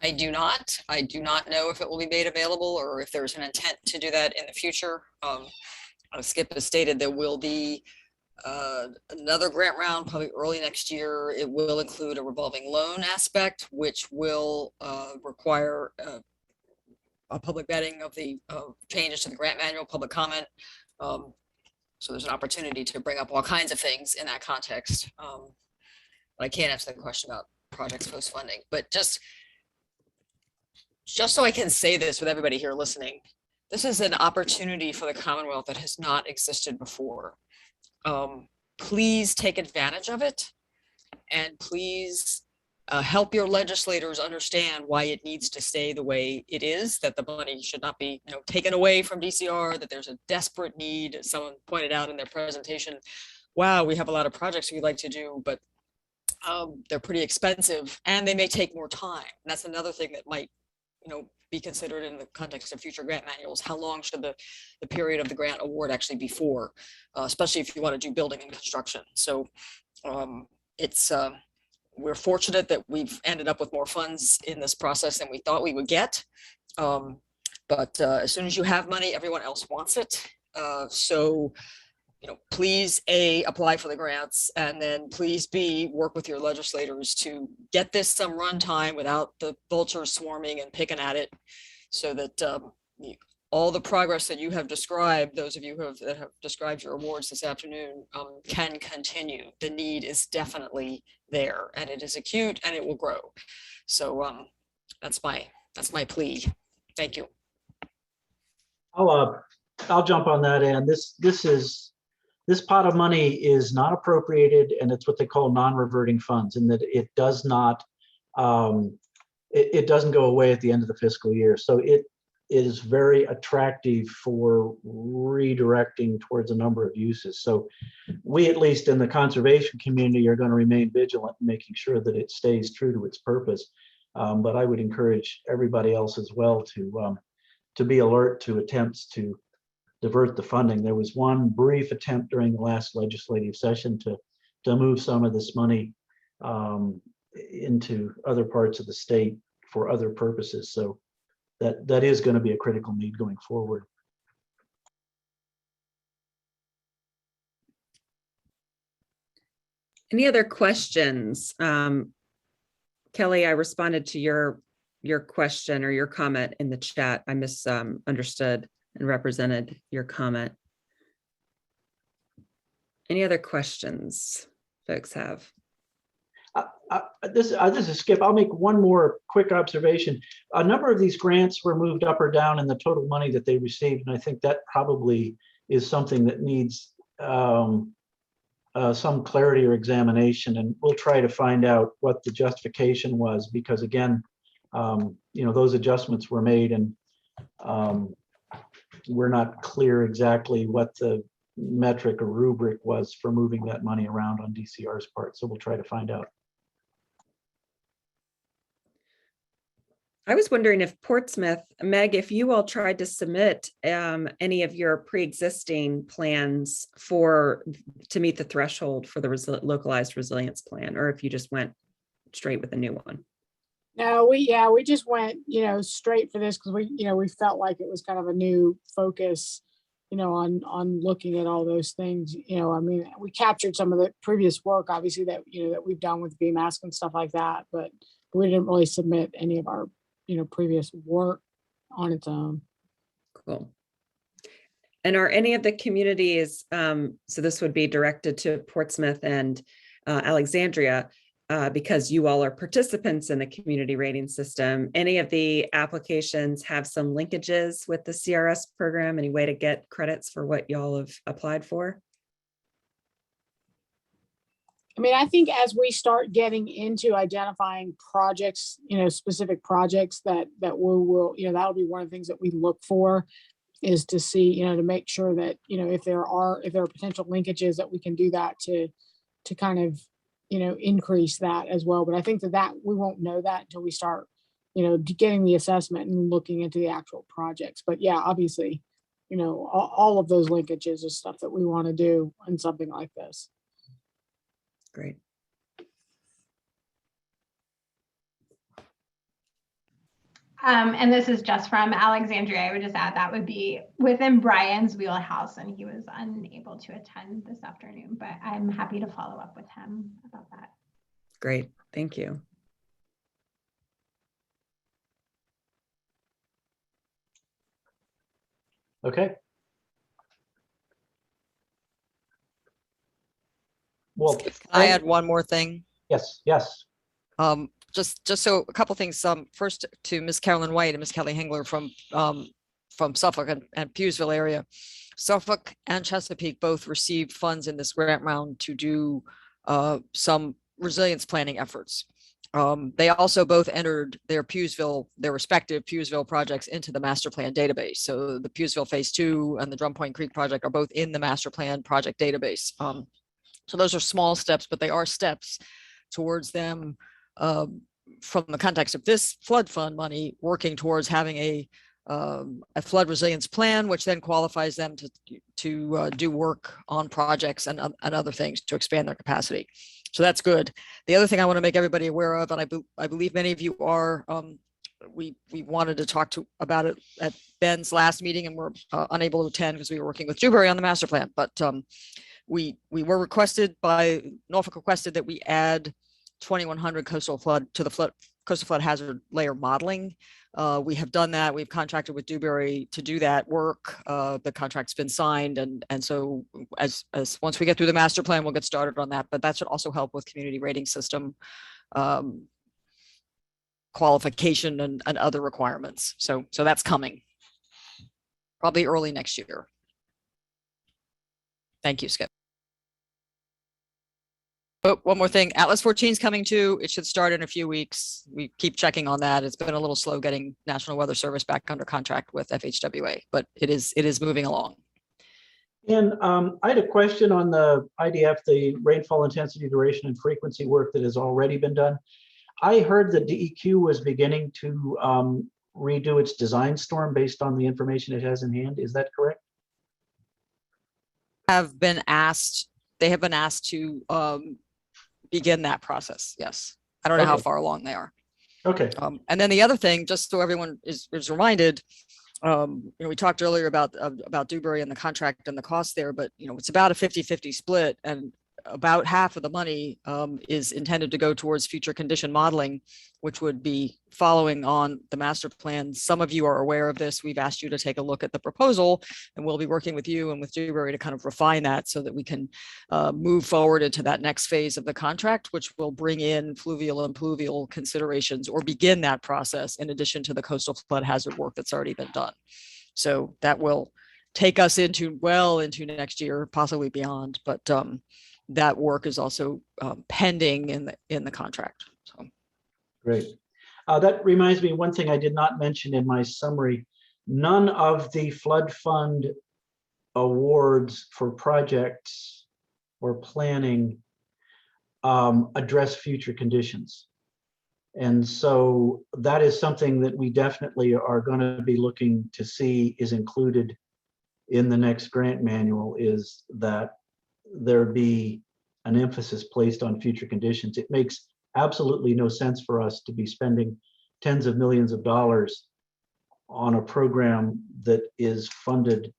I do not. I do not know if it will be made available or if there's an intent to do that in the future. Skip has stated there will be another grant round probably early next year. It will include a revolving loan aspect, which will require a public vetting of the changes to the grant manual, public comment. So there's an opportunity to bring up all kinds of things in that context. But I can't answer the question about projects post-funding, but just so I can say this with everybody here listening, this is an opportunity for the Commonwealth that has not existed before. Please take advantage of it, and please help your legislators understand why it needs to stay the way it is, that the money should not be taken away from DCR, that there's a desperate need. Someone pointed out in their presentation, wow, we have a lot of projects we'd like to do, but they're pretty expensive and they may take more time. And that's another thing that might be considered in the context of future grant manuals. How long should the period of the grant award actually be for, especially if you want to do building and construction. So we're fortunate that we've ended up with more funds in this process than we thought we would get. But as soon as you have money, everyone else wants it. So please A, apply for the grants, and then please B, work with your legislators to get this some runtime without the vultures swarming and picking at it, so that all the progress that you have described, those of you that have described your awards this afternoon, can continue. The need is definitely there, and it is acute, and it will grow. So that's my plea. Thank you. I'll I'll jump on that. And this pot of money is not appropriated, and it's what they call non-reverting funds, in that it does not, it doesn't go away at the end of the fiscal year. So it is very attractive for redirecting towards a number of uses. So we, at least in the conservation community, are going to remain vigilant in making sure that it stays true to its purpose. But I would encourage everybody else as well to be alert to attempts to divert the funding. There was one brief attempt during the last legislative session to move some of this money into other parts of the state for other purposes. So that is going to be a critical need going forward. Any other questions? Kelly, I responded to your question or your comment in the chat. I misunderstood and represented your comment. Any other questions folks have? This is Skip. I'll make one more quick observation. A number of these grants were moved up or down in the total money that they received, and I think that probably is something that needs some clarity or examination, and we'll try to find out what the justification was, because again, those adjustments were made, and we're not clear exactly what the metric or rubric was for moving that money around on DCR's part. So we'll try to find out. I was wondering if Portsmouth, Meg, if you all tried to submit any of your pre-existing plans to meet the threshold for the localized resilience plan, or if you just went straight with a new one. No, we just went, straight for this because we felt like it was kind of a new focus, on looking at all those things. We captured some of the previous work, obviously, that we've done with BMASC and stuff like that, but we didn't really submit any of our, previous work on its own. Cool. And are any of the communities, so this would be directed to Portsmouth and Alexandria, because you all are participants in the community rating system, any of the applications have some linkages with the CRS program? Any way to get credits for what y'all have applied for? I think as we start getting into identifying projects, specific projects that will, that'll be one of the things that we look for, is to see, to make sure that, if there are potential linkages, that we can do that to kind of, increase that as well. But I think that we won't know that until we start, getting the assessment and looking into the actual projects. But yeah, obviously, all of those linkages is stuff that we want to do in something like this. Great. And this is just from Alexandria. I would just add that would be within Brian's wheelhouse, and he was unable to attend this afternoon, but I'm happy to follow up with him about that. Great, thank you. Okay. Well, Can I add one more thing? Yes. Just so a couple things. First to Ms. Carolyn White and Ms. Kelly Hengler from Suffolk and Pewsville area. Suffolk and Chesapeake both received funds in this grant round to do some resilience planning efforts. They also both entered their respective Pewsville projects into the master plan database. So the Pewsville Phase 2 and the Drum Point Creek project are both in the master plan project database. So those are small steps, but they are steps towards them from the context of this flood fund money, working towards having a flood resilience plan, which then qualifies them to do work on projects and other things to expand their capacity. So that's good. The other thing I want to make everybody aware of, and I believe many of you are, we wanted to talk about it at Ben's last meeting and were unable to attend because we were working with Dewberry on the master plan. But we were requested by Norfolk requested that we add 2100 coastal flood to the coastal flood hazard layer modeling. We have done that. We've contracted with Dewberry to do that work. The contract's been signed, and so as once we get through the master plan, we'll get started on that. But that should also help with community rating system qualification and other requirements. So that's coming. probably early next year. Thank you, Skip. Oh, one more thing, Atlas 14 is coming too. It should start in a few weeks. We keep checking on that. It's been a little slow getting National Weather Service back under contract with FHWA, but it is moving along. And I had a question on the IDF, the rainfall intensity, duration, and frequency work that has already been done. I heard that DEQ was beginning to redo its design storm based on the information it has in hand. Is that correct? They have been asked to begin that process. Yes. I don't know how Okay. far along they are. Okay. And then the other thing, just so everyone is reminded, we talked earlier about Dewberry and the contract and the cost there, but it's about a 50-50 split, and about half of the money is intended to go towards future condition modeling, which would be following on the master plan. Some of you are aware of this. We've asked you to take a look at the proposal, and we'll be working with you and with Dewberry to kind of refine that so that we can move forward into that next phase of the contract, which will bring in fluvial and pluvial considerations, or begin that process in addition to the coastal flood hazard work that's already been done. So that will take us into next year, possibly beyond, but that work is also pending in the contract. So. Great. That reminds me, one thing I did not mention in my summary, none of the flood fund awards for projects or planning address future conditions. And so that is something that we definitely are going to be looking to see is included in the next grant manual, is that there be an emphasis placed on future conditions. It makes absolutely no sense for us to be spending tens of millions of dollars on a program that is funded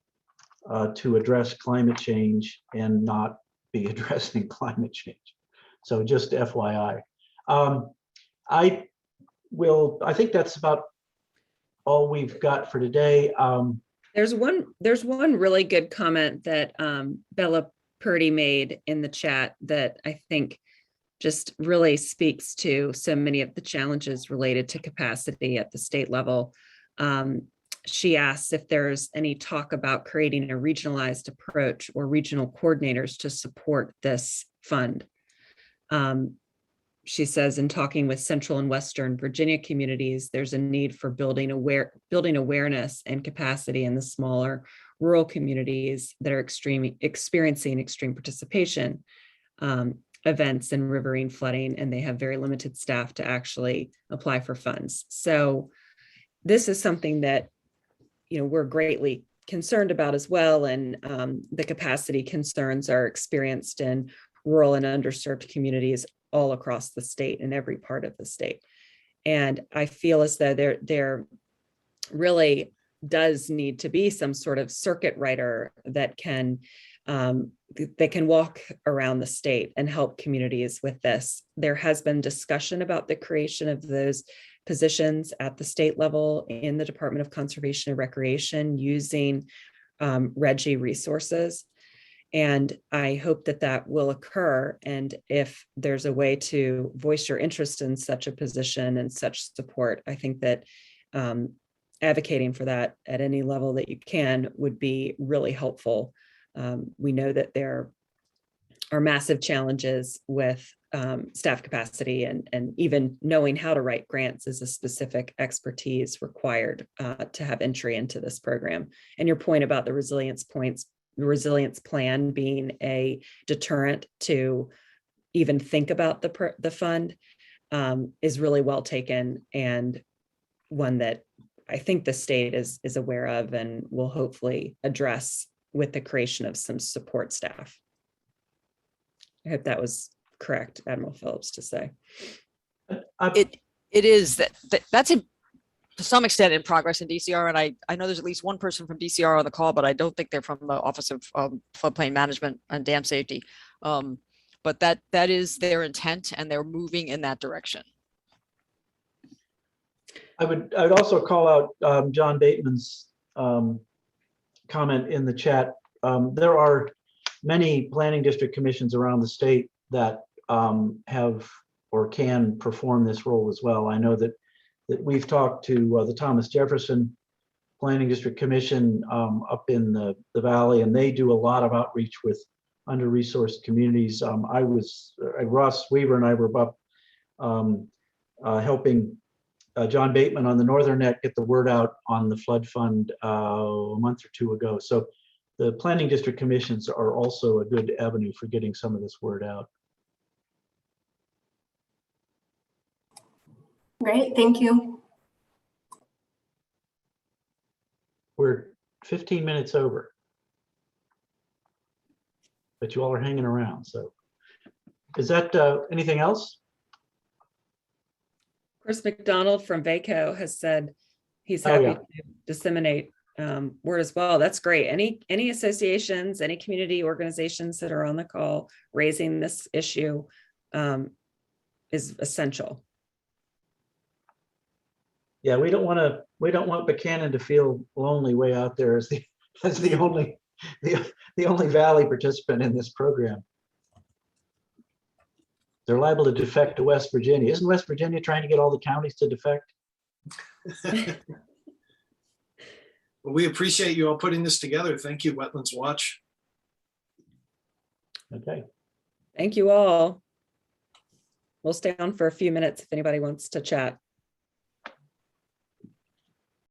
to address climate change and not be addressing climate change. So just FYI. I think that's about all we've got for today. There's one really good comment that Bella Purdy made in the chat that I think just really speaks to so many of the challenges related to capacity at the state level. She asks if there's any talk about creating a regionalized approach or regional coordinators to support this fund. She says, in talking with Central and Western Virginia communities, there's a need for building awareness and capacity in the smaller rural communities that are experiencing extreme participation events and riverine flooding, and they have very limited staff to actually apply for funds. So this is something that we're greatly concerned about as well, and the capacity concerns are experienced in rural and underserved communities all across the state, in every part of the state. And I feel as though there really does need to be some sort of circuit rider that can walk around the state and help communities with this. There has been discussion about the creation of those positions at the state level in the Department of Conservation and Recreation using RGGI resources. And I hope that will occur. And if there's a way to voice your interest in such a position and such support, I think that advocating for that at any level that you can would be really helpful. We know that there are massive challenges with staff capacity, and even knowing how to write grants is a specific expertise required to have entry into this program. And your point about the resilience plan being a deterrent to even think about the fund is really well taken, and one that I think the state is aware of and will hopefully address with the creation of some support staff. I hope that was correct, Admiral Phillips, to say. It is that's to some extent in progress in DCR, and I know there's at least one person from DCR on the call, but I don't think they're from the Office of Floodplain Management and Dam Safety. But that is their intent, and they're moving in that direction. I would also call out John Bateman's comment in the chat. There are many planning district commissions around the state that have or can perform this role as well. I know that we've talked to the Thomas Jefferson Planning District Commission up in the valley, and they do a lot of outreach with under-resourced communities. Ross Weaver and I were up helping John Bateman on the Northern Net get the word out on the flood fund a month or two ago. So the Planning District Commissions are also a good avenue for getting some of this word out. Great, thank you. We're 15 minutes over, but you all are hanging around. So is that anything else? Chris McDonald from VACO has said he's Oh, happy yeah. to disseminate word as well. That's great. Any associations, any community organizations that are on the call raising this issue is essential. Yeah, we don't want Buchanan to feel lonely way out there as the only valley participant in this program. They're liable to defect to West Virginia. Isn't West Virginia trying to get all the counties to defect? Well, we appreciate you all putting this together. Thank you, Wetlands Watch. Okay. Thank you all. We'll stay on for a few minutes if anybody wants to chat.